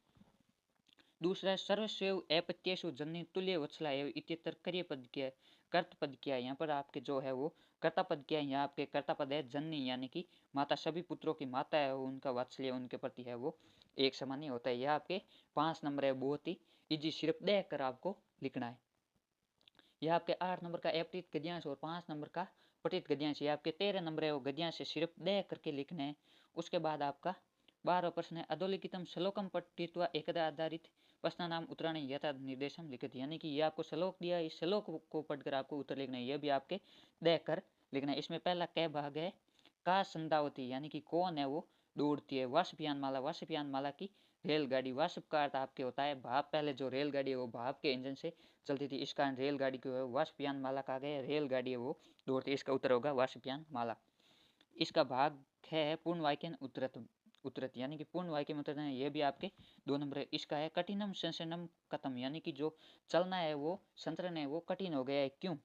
दूसरा सर्वस्व अपत्येषु जननी तुल्य वत्सला एवं इत्यतर कार्य पद क्या है, कर्त पद क्या है। यहाँ पर आपके जो है वो कर्ता पद क्या है, यहाँ आपके कर्ता पद है जननी, यानी कि माता, सभी पुत्रों की माता है, उनका वात्सल्य उनके प्रति है वो एक समान ही होता है। यह आपके 5 नंबर है, बहुत ही इजी, सिर्फ देख कर आपको लिखना है। यह आपके 8 नंबर का अपठित गद्यांश और 5 नंबर का पठित गद्यांश, ये आपके 13 नंबर है वो गद्यांश से सिर्फ देख करके लिखने हैं। उसके बाद आपका 12वां प्रश्न है अधोलिखितम श्लोकम पठित्वा एकदा आधारित प्रश्न नाम उत्तराणी यथा निर्देशम लिखित, यानी कि ये आपको श्लोक दिया, इस श्लोक को पढ़कर आपको उत्तर लिखना है, यह भी आपके देख कर लिखना है। इसमें पहला क भाग है का संदावती, यानी कि कौन है वो दौड़ती है। वाष्पयान माला, वाष्पयान माला की रेलगाड़ी, वाष्प का अर्थ आपके होता है भाप, पहले जो रेलगाड़ी है वो भाप के इंजन से चलती थी, इस कारण रेलगाड़ी को वाष्पयान माला कहा गया। रेलगाड़ी है वो दौड़ती है, इसका उत्तर होगा वाष्पयान माला। इसका भाग है पूर्ण वाक्य उत्तरत, यानी कि पूर्ण वाक्य में उतरना है, ये भी आपके 2 नंबर है। इसका है कठिनम संसनम कथम, यानी कि जो चलना है वो संतरण है वो कठिन हो गया है क्यों।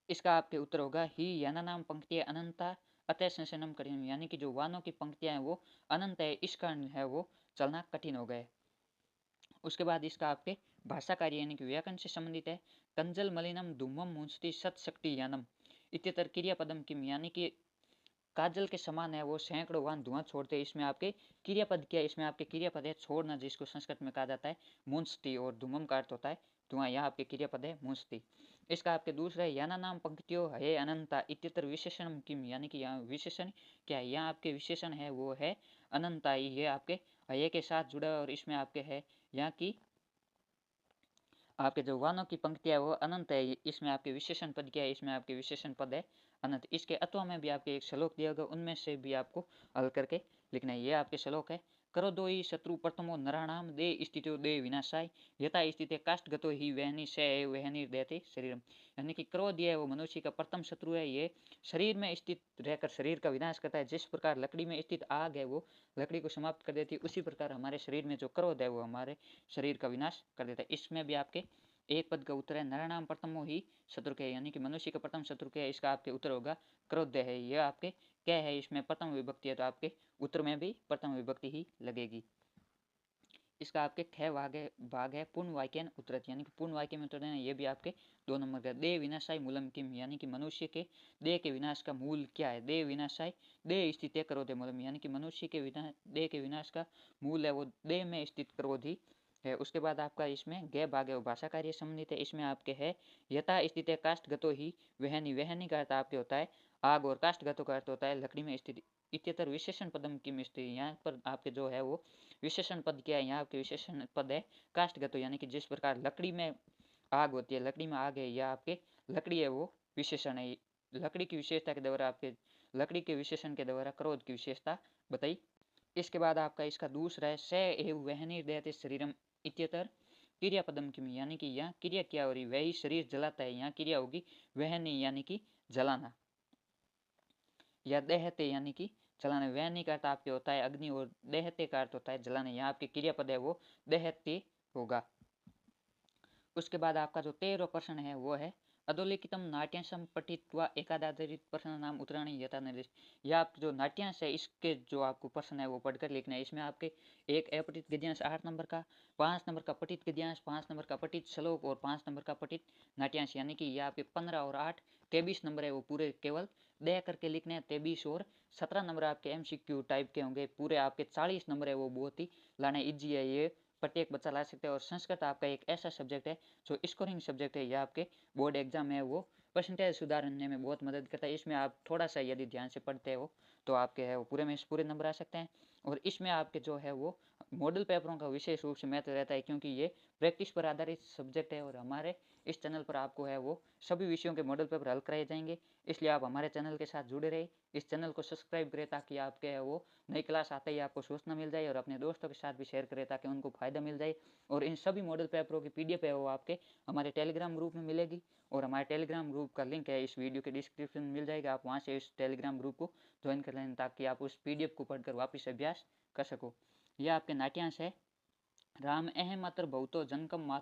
इसका आपके उत्तर होगा ही याना नाम पंक्तियां अनंता अतः संसनम कठिन, यानी कि जो वाहनों की पंक्तियां हैं वो अनंत है, इस कारण है वो चलना कठिन हो गए। उसके बाद इसका आपके भाषा कार्य यानी कि व्याकरण से संबंधित है कंजल मलिनम धूमम मुंसती सत शक्ति यानम इत्यतर क्रियापदम किम, यानी कि काजल के समान है वो सैकड़ों वाहन धुआं छोड़ते हैं। इसमें आपके क्रियापद क्या है, इसमें आपके क्रियापद है छोड़ना, जिसको संस्कृत में कहा जाता है मुंसती, और धूमम का अर्थ होता है धुआं, यहाँ आपके क्रियापद है मुंसती। इसका आपके दूसरा है याना नाम पंक्तियों है अनंता इत्यत्र विशेषण किम, यानी कि यहाँ विशेषण क्या है, यहाँ आपके विशेषण है वो है अनंता, ये आपके हये के साथ जुड़ा और इसमें आपके है यहाँ की आपके जो वानों की पंक्तियाँ वो अनंत है, इसमें आपके विशेषण पद क्या है, इसमें आपके विशेषण पद है अनंत। इसके अथवा में भी आपके एक श्लोक दिया होगा, उनमें से भी आपको हल करके लिखना है। ये आपके श्लोक है, करो दो ही शत्रु प्रथमो नराणाम दे स्थितो दे विनाशाय यथा स्थिते काष्ठगतो ही वहनी से वहनी देते शरीरम, यानी कि क्रोध ये है वो मनुष्य का प्रथम शत्रु है, ये शरीर में स्थित रहकर शरीर का विनाश करता है। जिस प्रकार लकड़ी में स्थित आग है वो लकड़ी को समाप्त कर देती है, उसी प्रकार हमारे शरीर में जो क्रोध है वो हमारे शरीर का विनाश कर देता है। इसमें भी आपके एक पद का उत्तर है नरनाम प्रथमो ही शत्रु के, यानी कि मनुष्य का प्रथम शत्रु के, इसका आपके उत्तर होगा क्रोध है। यह आपके क्या है, इसमें प्रथम विभक्ति है तो आपके उत्तर में भी प्रथम विभक्ति ही लगेगी। इसका आपके ख भाग है पूर्ण वाक्यन उत्तर, यानी कि पूर्ण वाक्य में उत्तर देना, ये भी आपके 2 नंबर का। दे विनाशाय मूलम किम, यानी कि मनुष्य के देह के विनाश का मूल क्या है। दे विनाशाय देह स्थित क्रोध मूलम, यानी कि मनुष्य के देह के विनाश का मूल है वो देह में स्थित क्रोध ही है। उसके बाद आपका इसमें गे भाग है भाषा कार्य संबंधित है, इसमें आपके है यथा स्थित काष्ठ गतो ही वहनी, वहनी का अर्थ आपके होता है आग और काष्ठ गतो का अर्थ होता है लकड़ी में स्थित। इत्यतर विशेषण पदम की स्थिति, यहाँ पर आपके जो है वो विशेषण पद क्या है, यहाँ आपके विशेषण पद है काष्ठगतो, यानी कि जिस प्रकार लकड़ी में आग होती है, लकड़ी में आग है, या आपके लकड़ी है वो विशेषण है। लकड़ी की विशेषता के द्वारा आपके लकड़ी के विशेषण के द्वारा क्रोध की विशेषता बताई। इसके बाद आपका इसका दूसरा है स एव वहनी देते शरीरम इत्यतर क्रिया पदम की, यानी कि यहाँ क्रिया क्या हो रही, वही शरीर जलाता है, यहाँ क्रिया होगी वहनी यानी कि जलाना, या दहते यानी कि जलाने। वहनी का अर्थ आपके होता है अग्नि और दहते का अर्थ होता है जलाने, यहाँ आपके क्रियापद है वो दहते होगा। उसके बाद आपका जो 13वां प्रश्न है वो है अधोलिखितम नाट्यांशम पठित्वा एकादादरित प्रश्न नाम उत्तराणी यथा निर्देश। यह आप जो नाट्यांश है इसके जो आपको प्रश्न है वो पढ़कर लिखना है। इसमें आपके एक अपठित गद्यांश 8 नंबर का, 5 नंबर का पठित गद्यांश, 5 नंबर का पठित श्लोक और 5 नंबर का पठित नाट्यांश, यानी कि यह आपके 15 और 8 23 नंबर है वो पूरे केवल दया करके लिखने हैं। 23 और 17 नंबर आपके MCQ टाइप के होंगे, पूरे आपके 40 नंबर है वो बहुत ही लाने ईजी है, ये प्रत्येक बच्चा ला सकते हैं। और संस्कृत आपका एक ऐसा सब्जेक्ट है जो स्कोरिंग सब्जेक्ट है, यह आपके बोर्ड एग्जाम है वो परसेंटेज सुधारने में बहुत मदद करता है। इसमें आप थोड़ा सा यदि ध्यान से पढ़ते हो तो आपके है वो पूरे में पूरे नंबर आ सकते हैं। और इसमें आपके जो है वो मॉडल पेपरों का विशेष रूप से महत्व रहता है, क्योंकि ये प्रैक्टिस पर आधारित सब्जेक्ट है और हमारे इस चैनल पर आपको है वो सभी विषयों के मॉडल पेपर हल कराए जाएंगे। इसलिए आप हमारे चैनल के साथ जुड़े रहे, इस चैनल को सब्सक्राइब करें ताकि आपके है वो नई क्लास आते ही आपको सूचना मिल जाए, और अपने दोस्तों के साथ भी शेयर करें ताकि उनको फायदा मिल जाए। और इन सभी मॉडल पेपरों की PDF है वो आपके हमारे टेलीग्राम ग्रुप में मिलेगी, और हमारे टेलीग्राम ग्रुप का लिंक है इस वीडियो के डिस्क्रिप्शन में मिल जाएगा। आप वहाँ से इस टेलीग्राम ग्रुप को ज्वाइन कर लें ताकि आप उस PDF को पढ़कर वापस अभ्यास कर सको। यह आपके नाट्यांश है राम अहम मात्र बहुतो जनकम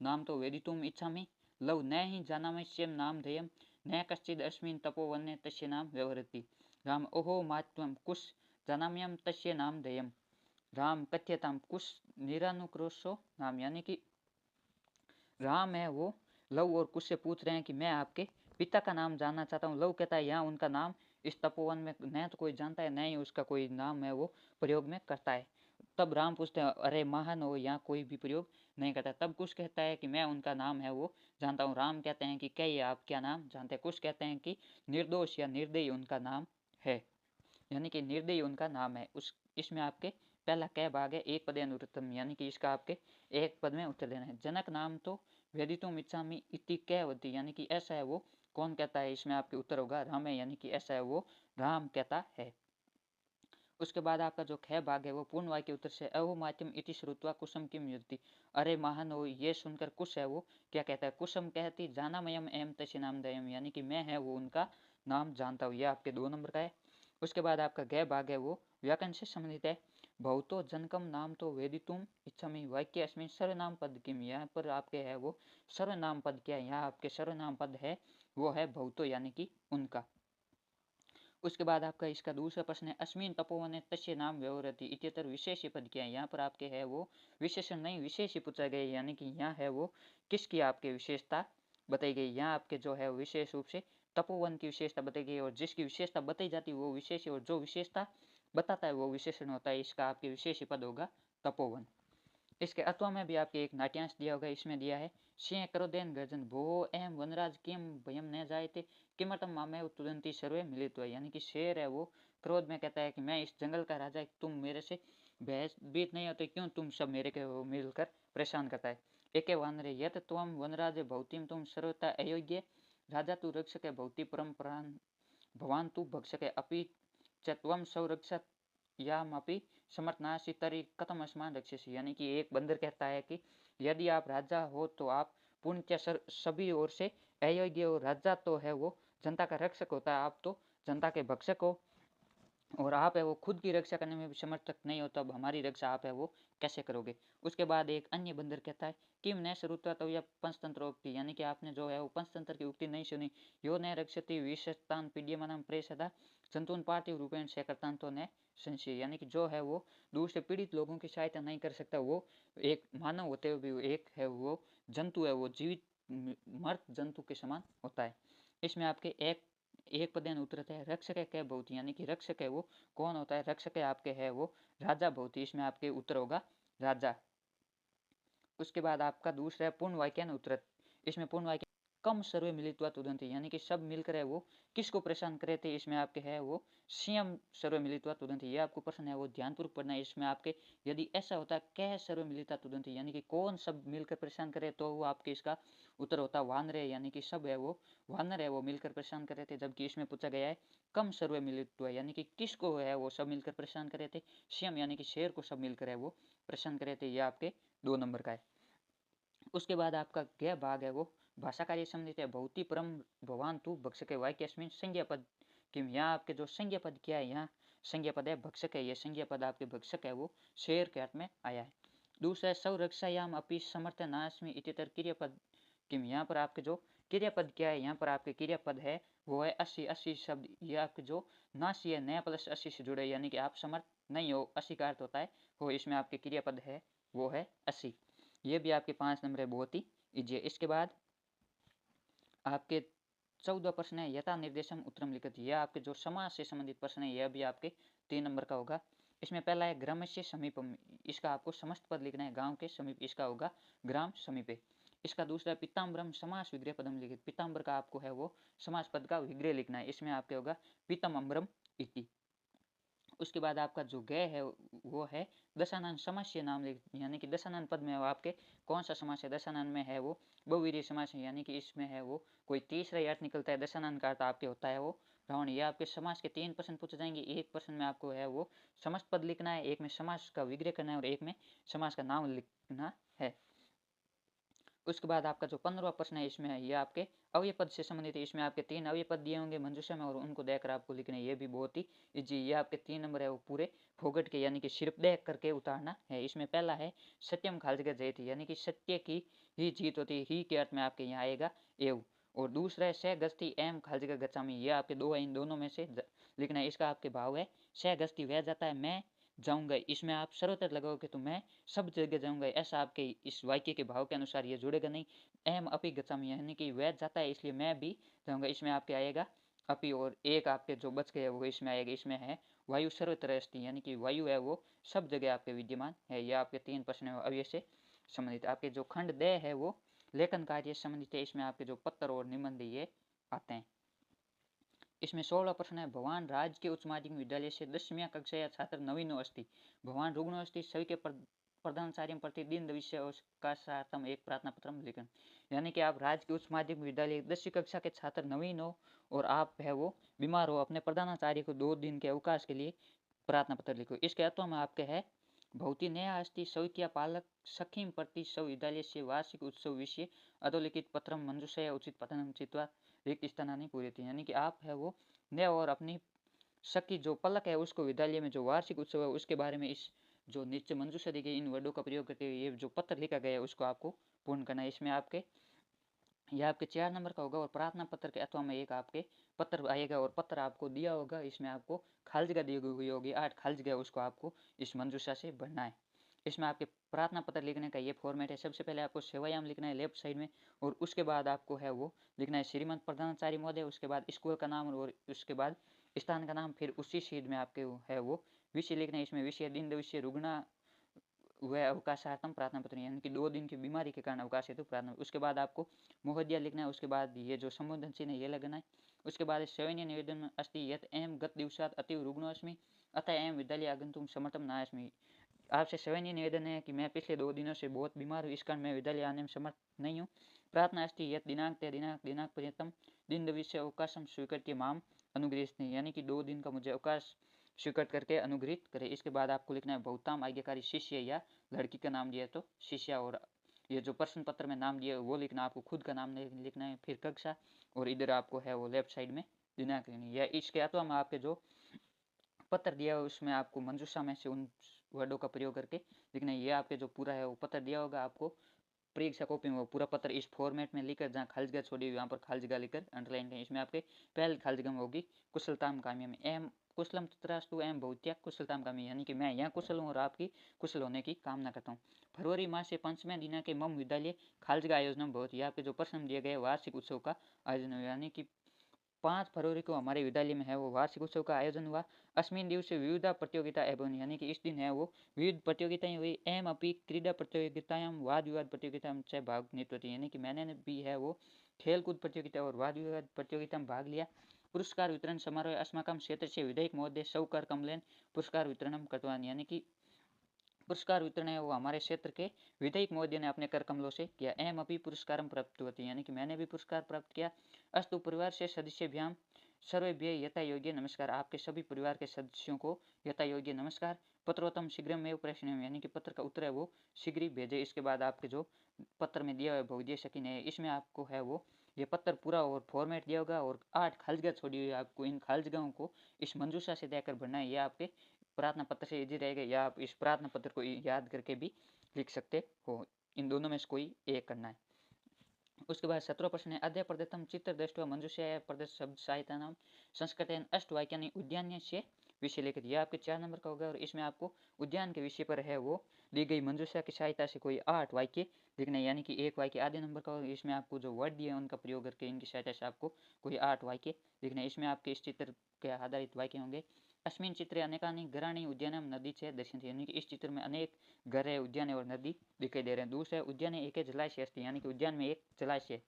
नाम तो वेदितुम इच्छामि लव न ही जानामस्यम नाम ध्येयम न कश्चिद अस्मिन् तपोवने तस्य नाम व्यवहरति। राम ओहो मात्वम कुश जानाम्यम तस्य नाम ध्येयम राम कथ्यताम कुश निरानुक्रोशो नाम, यानी कि राम है वो लव और कुश से पूछ रहे हैं कि मैं आपके पिता का नाम जानना चाहता हूँ। लव कहता है यहाँ उनका नाम इस तपोवन में न तो कोई जानता है, न ही उसका कोई नाम है वो प्रयोग में करता है। तब राम पूछते हैं अरे महान हो, यहाँ कोई भी प्रयोग नहीं करता। तब कुश कहता है कि मैं उनका नाम है वो जानता हूँ। राम कहते हैं कि क्या आप क्या नाम जानते हैं। कुश कहते हैं कि निर्दोष या निर्दयी उनका नाम है, यानी कि निर्दयी उनका नाम है। उस इसमें आपके पहला कै भाग है एक पदे अनुत्तम, यानी कि इसका आपके एक पद में उत्तर देना है। जनक नाम तो वेदितुम इच्छामि इति कहवती, यानी कि ऐसा है वो कौन कहता है, इसमें आपके उत्तर होगा राम है, यानी कि ऐसा है वो राम कहता है। उसके बाद आपका जो ख भाग है वो पूर्ण वाक्य उत्तर से अहो मात्यम इति श्रुत्वा कुसुम किम युद्धि। अरे महान हो, ये सुनकर कुश है वो क्या कहता है। कुसुम कहती जाना मयम एम तस्य नाम दयम, यानी कि मैं है वो उनका नाम जानता हूँ। यह आपके 2 नंबर का है। उसके बाद आपका गै भाग है वो व्याकरण से संबंधित है। भवतो जनकम नाम तो वेदितुम इच्छामि वाक्य अस्मिन् सर्वनाम पद किम, यहाँ पर आपके है वो सर्वनाम पद क्या है, यहाँ आपके सर्वनाम पद है वो है भवतो, यानी कि उनका। उसके बाद आपका इसका दूसरा प्रश्न है अस्मिन तपोवने तस्य नाम व्यवहरति इत्यतर विशेष पद क्या है। यहाँ पर आपके है वो विशेषण नहीं विशेष पूछा गया, यानी कि यहाँ है वो किसकी आपके विशेषता बताई गई। यहाँ आपके जो है विशेष रूप से तपोवन की विशेषता बताई गई, और जिसकी विशेषता बताई जाती है वो विशेष, और जो विशेषता बताता है वो विशेषण होता है। इसका आपके विशेष पद होगा तपोवन। इसके अथवा में भी आपके एक नाट्यांश दिया होगा, इसमें दिया है सिंह क्रोधेन गर्जन भो एम वनराज किम भयम न जायते किमतम मामे तुरंती सर्वे मिलित हुआ, यानी कि शेर है वो क्रोध में कहता है कि मैं इस जंगल का राजा, तुम मेरे से भयभीत नहीं होते, क्यों तुम सब मेरे के मिलकर परेशान करता है। एके वानरे यत त्वम वनराज भौतिम तुम सर्वता अयोग्य राजा तू रक्षक भौति परम्परा भवान तू भक्षक अपि च त्वम संरक्षक यामपि समर्थनासी तरी कथम अस्मान रक्षसी, यानी कि एक बंदर कहता है कि यदि आप राजा हो तो आप पूर्णतः सभी ओर से अयोग्य हो, राजा तो है वो जनता का रक्षक होता है, आप तो जनता के भक्षक हो और आप है वो खुद की रक्षा करने में भी समर्थक नहीं हो, तब हमारी रक्षा आप है वो कैसे करोगे। उसके बाद एक अन्य बंदर कहता है कि न श्रुत्वा तो यह पंचतंत्र उक्ति, यानी कि आपने जो है वो पंचतंत्र की उक्ति नहीं सुनी। यो न रक्षति विशेषतान पीड्यमानम प्रेषदा जंतुन पार्थिव रूपेण शेखरतान तो न संशय, यानी कि जो है वो दूसरे पीड़ित लोगों की सहायता नहीं कर सकता, वो एक मानव होते हुए भी एक है वो जंतु है, वो जीवित मर्त जंतु के समान होता है। इसमें आपके एक पदेन उत्तर है रक्षक है भौति, यानी कि रक्षक है वो कौन होता है, रक्षक है आपके है वो राजा भौति, इसमें आपके उत्तर होगा राजा। उसके बाद आपका दूसरा है पूर्ण वाक्यान उत्तर, इसमें पूर्ण वाक्य कम सर्वे मिलित्वा तुदंती, यानी कि सब मिलकर है वो किसको परेशान करे थे, इसमें आपके है वो सीएम सर्वे मिलित्वा तुदंती, ये आपको प्रश्न है वो ध्यानपूर्वक पढ़ना है। इसमें आपके यदि ऐसा होता है कह सर्वे मिलिता तुदंती, यानी कि कौन सब मिलकर परेशान करे, तो वो आपके इसका उत्तर होता वानरे, यानी कि सब है वो वानर है वो मिलकर परेशान करे थे। जबकि इसमें पूछा गया है कम सर्वे मिलित्वा, यानी कि किसको है वो सब मिलकर परेशान करे थे, सीएम यानी कि शेर को सब मिलकर है वो परेशान करे थे, ये आपके 2 नंबर का है। उसके बाद आपका गह भाग है वो भाषा कार्य संबंधित है, भौति परम भवान तू भक्षक है वाक्यस्मिन संज्ञा पद किम, यहाँ आपके जो संज्ञा पद क्या है, यहाँ संज्ञा पद है भक्षक है, ये संज्ञा पद आपके भक्षक है वो शेर के अर्थ में आया है। दूसरा संरक्षायाम अपि समर्थ नास्मि इतर क्रियापद किम, यहाँ पर आपके जो क्रियापद क्या है, यहाँ पर आपके क्रियापद है वो है अस्सी, अस्सी शब्द ये आपके जो नासी है नया प्लस अस्सी से जुड़े, यानी कि आप समर्थ नहीं हो, अस्सी का अर्थ होता है वो, इसमें आपके क्रियापद है वो है अस्सी। ये भी आपके 5 नंबर है, बहुत ही इजी है। इसके बाद आपके 14 प्रश्न है यथा निर्देशम उत्तरम लिखित, यह आपके जो समाज से संबंधित प्रश्न है यह भी आपके 3 नंबर का होगा। इसमें पहला है ग्राम से समीपम, इसका आपको समस्त पद लिखना है, गांव के समीप, इसका होगा ग्राम समीपे। इसका दूसरा है पीताम्बरम समास विग्रह पदम लिखित, पीताम्बर का आपको है वो समास पद का विग्रह लिखना है, इसमें आपके होगा पीतम अम्बरम इति। उसके बाद आपका जो गय है वो है दशानन समस्य नाम, यानी कि दशानन पद में आपके कौन सा समास है, दशानन में है वो बहुवीर्य समास है, यानी कि इसमें है वो कोई तीसरा अर्थ निकलता है, दशानन का अर्थ आपके होता है वो रावण। ये आपके समास के 3 प्रश्न पूछे जाएंगे, एक प्रश्न में आपको है वो समस्त पद लिखना है, एक में समास का विग्रह करना है और एक में समास का नाम लिखना है। उसके बाद आपका जो 15वां प्रश्न है इसमें ये आपके अवयव पद से संबंधित है, इसमें आपके 3 अवयव पद दिए होंगे मंजूषा में और उनको देकर आपको लिखने, ये भी बहुत ही इजी, ये आपके 3 नंबर है वो पूरे फोगट के, यानी कि सिर्फ देख करके उतारना है। इसमें पहला है सत्यम खालजगह जयति, यानी कि सत्य की ही जीत होती है, ही के अर्थ में आपके यहाँ आएगा एव। और दूसरा है सह गस्ती एम खालजगह गच्छामि, ये आपके दो है, इन दोनों में से लिखना है, इसका आपके भाव है सह गस्ती वह जाता है मैं जाऊंगा, इसमें आप सर्वत्र लगाओगे तो मैं सब जगह जाऊंगा, ऐसा आपके इस वाक्य के भाव के अनुसार ये जुड़ेगा नहीं। अहम अपि गच्छामि, यानी कि वह जाता है इसलिए मैं भी जाऊंगा, इसमें आपके आएगा अपि, और एक आपके जो बच गए वो इसमें आएगा, इसमें है वायु सर्वत्र अस्ति, यानी कि वायु है वो सब जगह आपके विद्यमान है। ये आपके 3 प्रश्न है अवयव से संबंधित। आपके जो खंड दे है वो लेखन कार्य से संबंधित है, इसमें आपके जो पत्र और निबंध ये आते हैं। इसमें 16 प्रश्न है भगवान राज्य के उच्च माध्यमिक विद्यालय से 10वीं कक्षा या छात्र नवीनो अस्ति, भगवान रुग्णो अस्ति सभी के प्रधानाचार्य प्रतिदिन विषय का सार्थम एक प्रार्थना पत्र लिखन, यानी कि आप राज्य के उच्च माध्यमिक विद्यालय 10वीं कक्षा के छात्र नवीन हो और आप है वो बीमार हो, अपने प्रधानाचार्य को 2 दिन के अवकाश के लिए प्रार्थना पत्र लिखो। इसके अर्थों में आपके है भौति नया अस्ति सौक्या पालक सखीम प्रति सौ विद्यालय से वार्षिक उत्सव विषय अधोलिखित पत्रम मंजूषया उचित पठनम चित्वा रिक्त स्थानानि पूरी थी, यानी कि आप है वो नया और अपनी सखी जो पलक है उसको विद्यालय में जो वार्षिक उत्सव है उसके बारे में इस जो नीचे मंजूषा दी गई इन वर्डों का प्रयोग करते हुए ये जो पत्र लिखा गया है उसको आपको पूर्ण करना है। इसमें आपके यह आपके 4 नंबर का होगा और प्रार्थना पत्र के अथवा में एक आपके पत्र आएगा और पत्र आपको दिया होगा, इसमें आपको खालजगह दी हुई होगी 8 खालजगह, उसको आपको इस मंजूषा से भरना है। इसमें आपके प्रार्थना पत्र लिखने का ये फॉर्मेट है, सबसे पहले आपको सेवायाम लिखना है लेफ्ट साइड में और उसके बाद आपको है वो लिखना है श्रीमंत प्रधानाचार्य महोदय, उसके बाद स्कूल का नाम और उसके बाद स्थान का नाम, फिर उसी शीट में आपके है वो विषय लिखना है। इसमें विषय दिन विषय रुग्णा वह अवकाशार्थम प्रार्थना पत्र, यानी कि 2 दिन की बीमारी के कारण अवकाश हेतु प्रार्थना। उसके बाद आपको महोदया लिखना है। उसके बाद ये जो संबोधन चिन्ह है ये लगना है। उसके बाद सेवनीय निवेदन अस्ति यत् अहम गत दिवसात् अतीव रुग्णो अस्मि अतः अहम विद्यालय आगंतुम समर्थम नास्मि। आपसे सेवनीय निवेदन है कि मैं पिछले 2 दिनों से बहुत बीमार हूँ, इस कारण मैं विद्यालय आने में समर्थ नहीं हूँ। प्रार्थना अस्ति यत् दिनांक ते दिनांक पर्यंतम दिन दिवसीय अवकाशम स्वीकृत्य माम अनुगृहीत, यानी कि 2 दिन का मुझे अवकाश स्वीकृत करके अनुग्रहित करे। इसके बाद आपको लिखना है बहुताम आज्ञाकारी शिष्य, या लड़की का नाम दिया है तो शिष्या, और ये जो प्रश्न पत्र में नाम दिया है वो लिखना, आपको खुद का नाम नहीं लिखना है। फिर कक्षा, और इधर आपको है वो लेफ्ट साइड में दिनांक लिखनी है। इसके अथवा में आपके जो पत्र दिया है उसमें आपको मंजूषा में से उन वर्डों का प्रयोग करके लिखना है। ये आपके जो पूरा है वो पत्र दिया होगा आपको परीक्षा कॉपी में, वो पूरा पत्र इस फॉर्मेट में लिखकर, जहाँ खाली जगह छोड़ी हुई यहाँ पर खाली जगह लिखकर अंडरलाइन करें। इसमें आपके पहली खाली जगह में होगी कुशलताम काम्य में एम कुशलम तत्रास्तु एम भौत्या कुशलताम काम्य, यानी कि मैं यहाँ कुशल हूँ और आपकी कुशल होने की कामना करता हूँ। फरवरी मास से 5वें दिना के मम विद्यालय खाली जगह आयोजन बहुत, ये आपके जो प्रश्न दिए गए वार्षिक उत्सव का आयोजन हुआ, यानी कि 5 फरवरी को हमारे विद्यालय में है वो वार्षिक उत्सव का आयोजन हुआ। अस्मिन दिवसे विविध प्रतियोगिता एवं, यानी कि इस दिन है वो विविध प्रतियोगिताएं हुई। एम अपनी क्रीडा प्रतियोगितायां वाद विवाद प्रतियोगिता में भाग नेतृत्व, यानी कि मैंने भी है वो खेलकूद प्रतियोगिता और वाद विवाद प्रतियोगिता में भाग लिया। पुरस्कार वितरण समारोह अस्माकं क्षेत्र से विधायक महोदय सौकर कमलेन पुरस्कार वितरण करवान, यानी कि पुरस्कार वितरण है वो हमारे क्षेत्र के विधायक महोदय ने अपने कर कमलों से किया। एम अपनी पुरस्कार प्राप्त होती, यानी कि मैंने भी पुरस्कार प्राप्त किया। अस्तु परिवार से सदस्यभ्याम सर्वेभ्य यथा योग्य नमस्कार, आपके सभी परिवार के सदस्यों को यथा योग्य नमस्कार। पत्रोत्तम शीघ्रमेव प्रेषणीयम, यानी कि पत्र का उत्तर है वो शीघ्र ही भेजे। इसके बाद आपके जो पत्र में दिया हुआ बहुदीय शकीन है, इसमें आपको है वो ये पत्र पूरा और फॉर्मेट दिया होगा और 8 खाली जगह छोड़ी हुई है। आपको इन खाली जगहों को इस मंजूषा से देकर भरना है। यह आपके प्रार्थना पत्र से इजी रहेगा, या आप इस प्रार्थना पत्र को याद करके भी लिख सकते हो। इन दोनों में से कोई एक करना है। उसके बाद 17 प्रश्न है अद्य प्रदत्तम चित्र दृष्ट्वा मंजूषया प्रदत्त शब्द साहित्य नाम संस्कृतेन अष्टवाक्यानि उद्यानस्य विषय लिखित, यह आपके 4 नंबर का होगा। और इसमें आपको उद्यान के विषय पर है वो दी गई मंजूषा की सहायता से कोई 8 वाक्य लिखना है, यानी कि एक वाक्य आधे नंबर का होगा। इसमें आपको जो वर्ड दिए हैं उनका प्रयोग करके इनकी सहायता से आपको कोई 8 वाक्य लिखना है। इसमें आपके इस चित्र के आधारित वाक्य होंगे। अस्मिन चित्रे अनेकानि घराणि उद्यानम नदी से दर्शन, यानी कि इस चित्र में अनेक घर है, उद्यान और नदी दिखाई दे रहे हैं। दूसरा उद्यान एक जलाशय अस्ति, यानी कि उद्यान में एक जलाशय।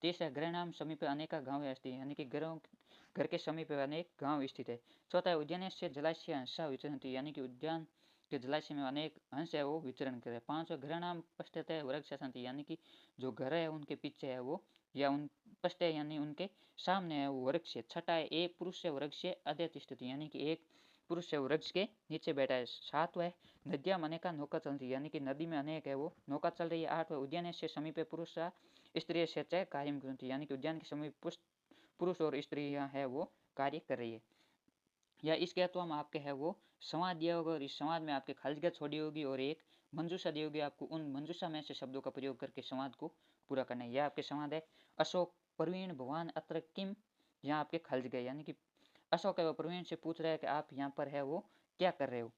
तीसरा गृहाणाम समीपे अनेका गाँव अस्ति, यानी कि घर के समीप अनेक गांव स्थित है। चौथा है उद्यान से जलाशय हंसा विचरन्ति, यानी कि उद्यान के जलाशय में अनेक हंस है वो विचरण करे। 5वां घृणाम पश्चात है वृक्ष संति, यानी कि जो घर है उनके पीछे है वो या उन पश्चात यानी उनके सामने है वो वृक्ष है। छठा है एक पुरुष से वृक्ष अध्यत स्थिति, यानी कि एक पुरुष से वृक्ष के नीचे बैठा है। 7वां है नदियां अनेका नौका चलती, यानी कि नदी में अनेक है वो नौका चल रही है। 8वां उद्यान से समीपे पुरुष स्त्री स्वेच्छा कार्य करती, यानी कि उद्यान के समीप पुरुष और स्त्रियां है वो कार्य कर रही है। या इसके अथवा में आपके है वो संवाद दिया होगा और इस संवाद में आपके खाली जगह छोड़ी होगी और एक मंजूषा दी होगी। आपको उन मंजूषा में से शब्दों का प्रयोग करके संवाद को पूरा करना है। यह आपके संवाद है। अशोक प्रवीण भगवान अत्र किम, यहाँ आपके खाली जगह, यानी कि अशोक है वो प्रवीण से पूछ रहा है कि आप यहाँ पर है वो क्या कर रहे हो।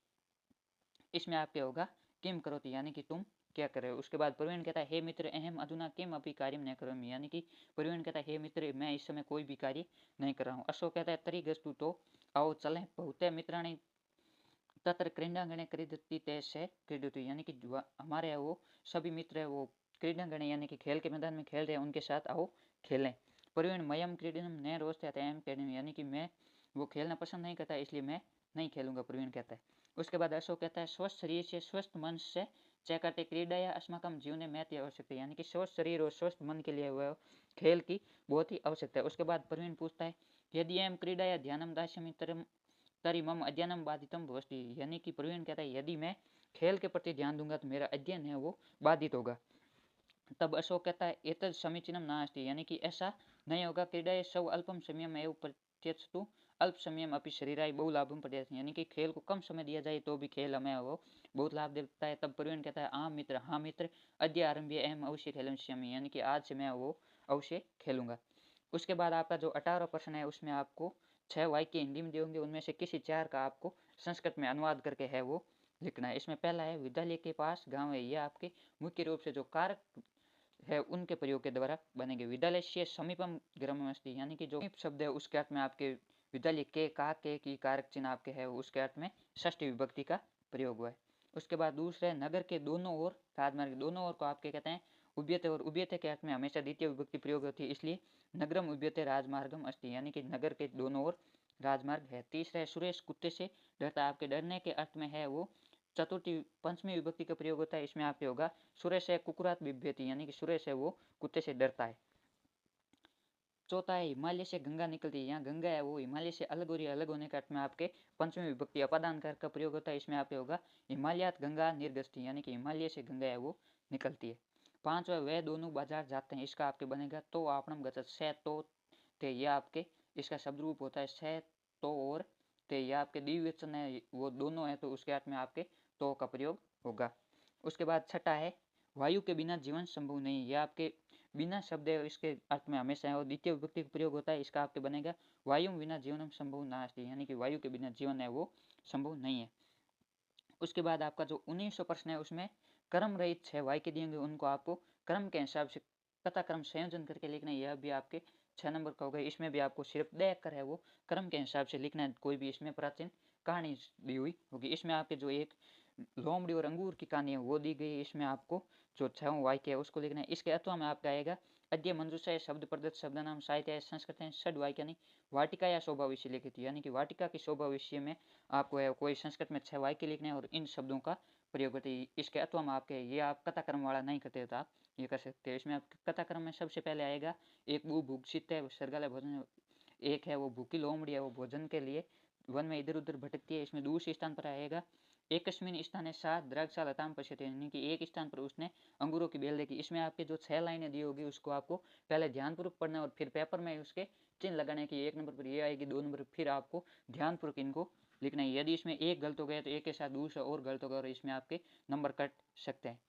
इसमें आपके होगा किम करोति, यानी कि तुम क्या कर रहे हो। उसके बाद प्रवीण कहता है हे मित्र अहम अधुना किम अभी कार्य न करोमि, यानी कि प्रवीण कहता है हे मित्र मैं इस समय कोई भी कार्य नहीं कर रहा हूँ। अशोक कहता है तरी गस्तु, तो आओ चलें। बहुते मित्राणी तत्र क्रीडांगणे क्रीडति तैसे क्रीडतु, यानी कि हमारे वो सभी मित्र है वो क्रीडांगणे यानी कि खेल के मैदान में खेल रहे हैं, उनके साथ आओ खेलें। प्रवीण मयम क्रीडनम न रोचते अयम क्रीडनम, यानी कि मैं वो खेलना पसंद नहीं करता इसलिए मैं नहीं खेलूंगा, प्रवीण कहता है। उसके बाद अशोक कहता है स्वस्थ शरीर से स्वस्थ मन से चय करते क्रीडा या अस्माकम जीवन में अति आवश्यकता, यानी कि स्वस्थ शरीर और स्वस्थ मन के लिए वह खेल की बहुत ही आवश्यकता है। उसके बाद प्रवीण पूछता है यदि एम क्रीडा या ध्यानम दास्यमि तरी मम अध्ययनम बाधितम भवति, यानी कि प्रवीण कहता है यदि मैं खेल के प्रति ध्यान दूंगा तो मेरा अध्ययन है वो बाधित होगा। तब अशोक कहता है एतद समीचीनम नास्ति, यानी कि ऐसा नहीं होगा। क्रीडा सौ अल्पम समयम एवं प्रत्यक्षतु अल्प समयम अपनी शरीराय बहु लाभम प्रत्यक्ष, यानी कि खेल को कम समय दिया जाए तो भी खेल हमें वो बहुत लाभ देता है। तब प्रवीण कहता है आम मित्र, हाँ मित्र, अद्य आरंभ्य अहम अवश्य खेलनश्यामि, यानी कि आज से मैं वो अवश्य खेलूंगा। उसके बाद आपका जो 18वां प्रश्न है उसमें आपको 6 वाक्य हिंदी में दिए होंगे, उनमें से किसी 4 का आपको संस्कृत में अनुवाद करके है वो लिखना है। इसमें पहला है विद्यालय के पास गांव है, यह आपके मुख्य रूप से जो कारक है उनके प्रयोग के द्वारा बनेंगे। विद्यालय से समीपम ग्रामस्ति, यानी कि जो शब्द है उसके अर्थ में आपके विद्यालय के का के की कारक चिन्ह आपके है उसके अर्थ में षष्ठी विभक्ति का प्रयोग हुआ है। उसके बाद दूसरा है नगर के दोनों ओर, राजमार्ग दोनों ओर को आपके कहते हैं उभ्यते, और उभ्यते के अर्थ में हमेशा द्वितीय विभक्ति प्रयोग होती है, इसलिए नगरम उभ्यते राजमार्गम अस्ति, यानी कि नगर के दोनों ओर राजमार्ग है। तीसरा है सुरेश कुत्ते से डरता है, आपके डरने के अर्थ में है वो चतुर्थी पंचमी विभक्ति का प्रयोग होता है, इसमें आपके होगा सुरेश है कुकुरात बिभ्यति, यानी कि सुरेश है वो कुत्ते से डरता है। चौथा है हिमालय से गंगा निकलती है, यहाँ गंगा है वो हिमालय से अलग हो रही है, अलग होने के अर्थ में आपके पंचमी विभक्ति अपादान कार का प्रयोग होता है, इसमें आपके होगा हिमालयात गंगा निर्गस्ती, यानी कि हिमालय से गंगा है वो निकलती है। पांचवा वह दोनों बाजार जाते हैं, इसका आपके बनेगा तो आपणम गचत, से तो ते, यह आपके इसका शब्द रूप होता है से तो और ते, यह आपके द्विवचन है वो दोनों है तो उसके अर्थ में आपके तो का प्रयोग होगा। उसके बाद छठा है वायु के बिना जीवन संभव नहीं, यह आपके बिना शब्द है इसके अर्थ में हमेशा है और द्वितीय विभक्ति का प्रयोग होता है, इसका आपके बनेगा वायु बिना जीवन संभव नास्ति, यानी कि वायु के बिना जीवन है वो संभव नहीं है। उसके बाद आपका जो 1900 प्रश्न है उसमें कर्म रहित 6 वाक्य दिए होंगे, उनको आपको क्रम के हिसाब से कथा क्रम संयोजन करके लिखना है, यह भी आपके 6 नंबर का होगा। इसमें भी आपको सिर्फ देख कर है वो क्रम के हिसाब से लिखना है, कोई भी इसमें प्राचीन कहानी दी हुई होगी। इसमें आपके जो एक लोमड़ी और अंगूर की कहानी है वो दी गई है, इसमें आपको जो 6 वाक्य है उसको लिखना है। इसके अथवा में आपका आएगा अद्य मंजूषा शब्द प्रदत्त शब्द नाम साहित्य संस्कृत है षड वाक्य नहीं वाटिका या शोभा विषय लिखी थी, यानी कि वाटिका की शोभा विषय में आपको है कोई संस्कृत में 6 वाक्य लिखने हैं और इन शब्दों का प्रयोग करते हैं। इसके अथवा में आपके ये आप कथाक्रम वाला नहीं करते तो आप ये कर सकते हैं। इसमें आप कथाक्रम में सबसे पहले आएगा एक वो भूक्षित है सर्गालय भोजन, एक है वो भूखी लोमड़ी है वो भोजन के लिए वन में इधर उधर भटकती है, इसमें दूसरे स्थान पर आएगा एकस्मिन स्थान सात द्राक्षा लताम पश्यते, यानी कि एक स्थान पर उसने अंगूरों की बेल देखी। इसमें आपके जो 6 लाइनें दी होगी उसको आपको पहले ध्यानपूर्वक पढ़ना और फिर पेपर में उसके चिन्ह लगाने की, 1 नंबर पर ये आएगी 2 नंबर फिर आपको ध्यानपूर्वक इनको लिखना है। यदि इसमें एक गलत हो गया तो एक के साथ दूसरा और गलत होगा और इसमें आपके नंबर कट सकते हैं।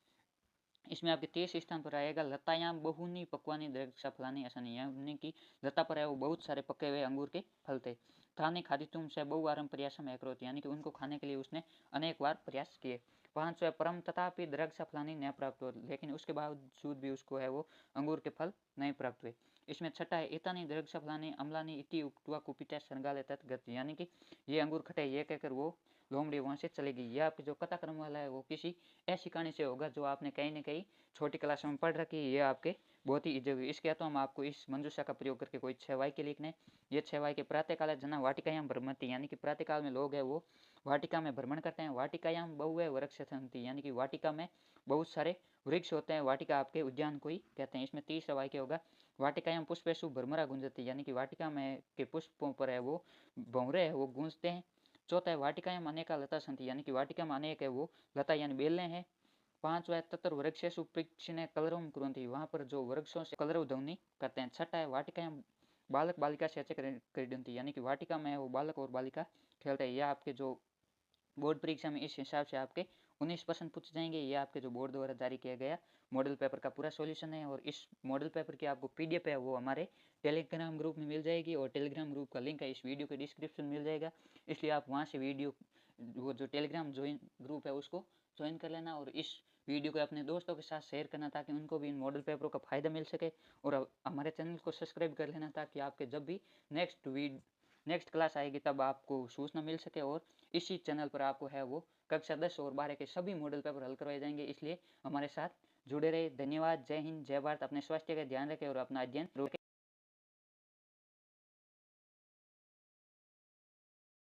इसमें आपके 23 स्थान पर आएगा लतायाम बहुनी पकवानी द्राक्षा फलानी आसानी, यानी कि लता पर है वो बहुत सारे पके हुए अंगूर के फल थे। थानी खादी तुम से बहुवारम प्रयासम एकरोत, यानी कि उनको खाने के लिए उसने अनेक बार प्रयास किए। 5 परम तथापि द्राक्षा फलानी नहीं प्राप्त हो, लेकिन उसके बावजूद भी उसको है वो अंगूर के फल नहीं प्राप्त हुए। इसमें छठा है इतानी द्राक्षा फलानी अम्लानी इति उक्तवा कुपिता संगाले तत्गत, यानी कि ये अंगूर खटे ये कहकर वो लोमड़ी वहां से चलेगी। यह आपके जो कथाक्रम वाला है वो किसी ऐसी कहानी से होगा जो आपने कहीं ना कहीं छोटी क्लास में पढ़ रखी है, ये आपके बहुत ही इजी होगी। इसके अलावा हम आपको इस मंजूषा का प्रयोग करके कोई 6 वाक्य लिखने, ये 6 वाक्य प्रातःकाल जना वाटिकायाम भ्रमति, यानी कि प्रातःकाल में लोग है वो वाटिका में भ्रमण करते हैं। वाटिकायाम बहु वृक्ष संति, यानी कि वाटिका में बहुत सारे वृक्ष होते हैं, वाटिका आपके उद्यान को ही कहते हैं। इसमें 30 वाक्य होगा वाटिकायाम पुष्पेशु भ्रमरा गुंजती, यानी कि वाटिका में के पुष्पों पर है वो भंवरे है वो गूंजते हैं। चौथा है वाटिकायाम अनेका लता संति, यानी कि वाटिका में अनेक है वो लता यानी बेलें हैं। 5 है तत्र वृक्षेषु वृक्षिणे कलरवम कुर्वन्ति, वहाँ पर जो वृक्षों से कलरव ध्वनि करते हैं। छठा है वाटिकायाम बालक बालिका से क्रीडन्ति, यानी कि वाटिका में वो बालक और बालिका खेलते हैं। यह आपके जो बोर्ड परीक्षा में इस हिसाब से आपके 19 प्रश्न पूछे जाएंगे। ये आपके जो बोर्ड द्वारा जारी किया गया मॉडल पेपर का पूरा सॉल्यूशन है और इस मॉडल पेपर की आपको पीडीएफ है वो हमारे टेलीग्राम ग्रुप में मिल जाएगी और टेलीग्राम ग्रुप का लिंक है इस वीडियो के डिस्क्रिप्शन में मिल जाएगा, इसलिए आप वहाँ से वीडियो वो जो टेलीग्राम ज्वाइन ग्रुप है उसको ज्वाइन कर लेना और इस वीडियो को अपने दोस्तों के साथ शेयर करना ताकि उनको भी इन मॉडल पेपरों का फ़ायदा मिल सके और हमारे चैनल को सब्सक्राइब कर लेना ताकि आपके जब भी नेक्स्ट क्लास आएगी तब आपको सूचना मिल सके और इसी चैनल पर आपको है वो कक्षा 10 और 12 के सभी मॉडल पेपर हल करवाए जाएंगे, इसलिए हमारे साथ जुड़े रहे। धन्यवाद। जय हिंद, जय भारत। अपने स्वास्थ्य का ध्यान रखें और अपना अध्ययन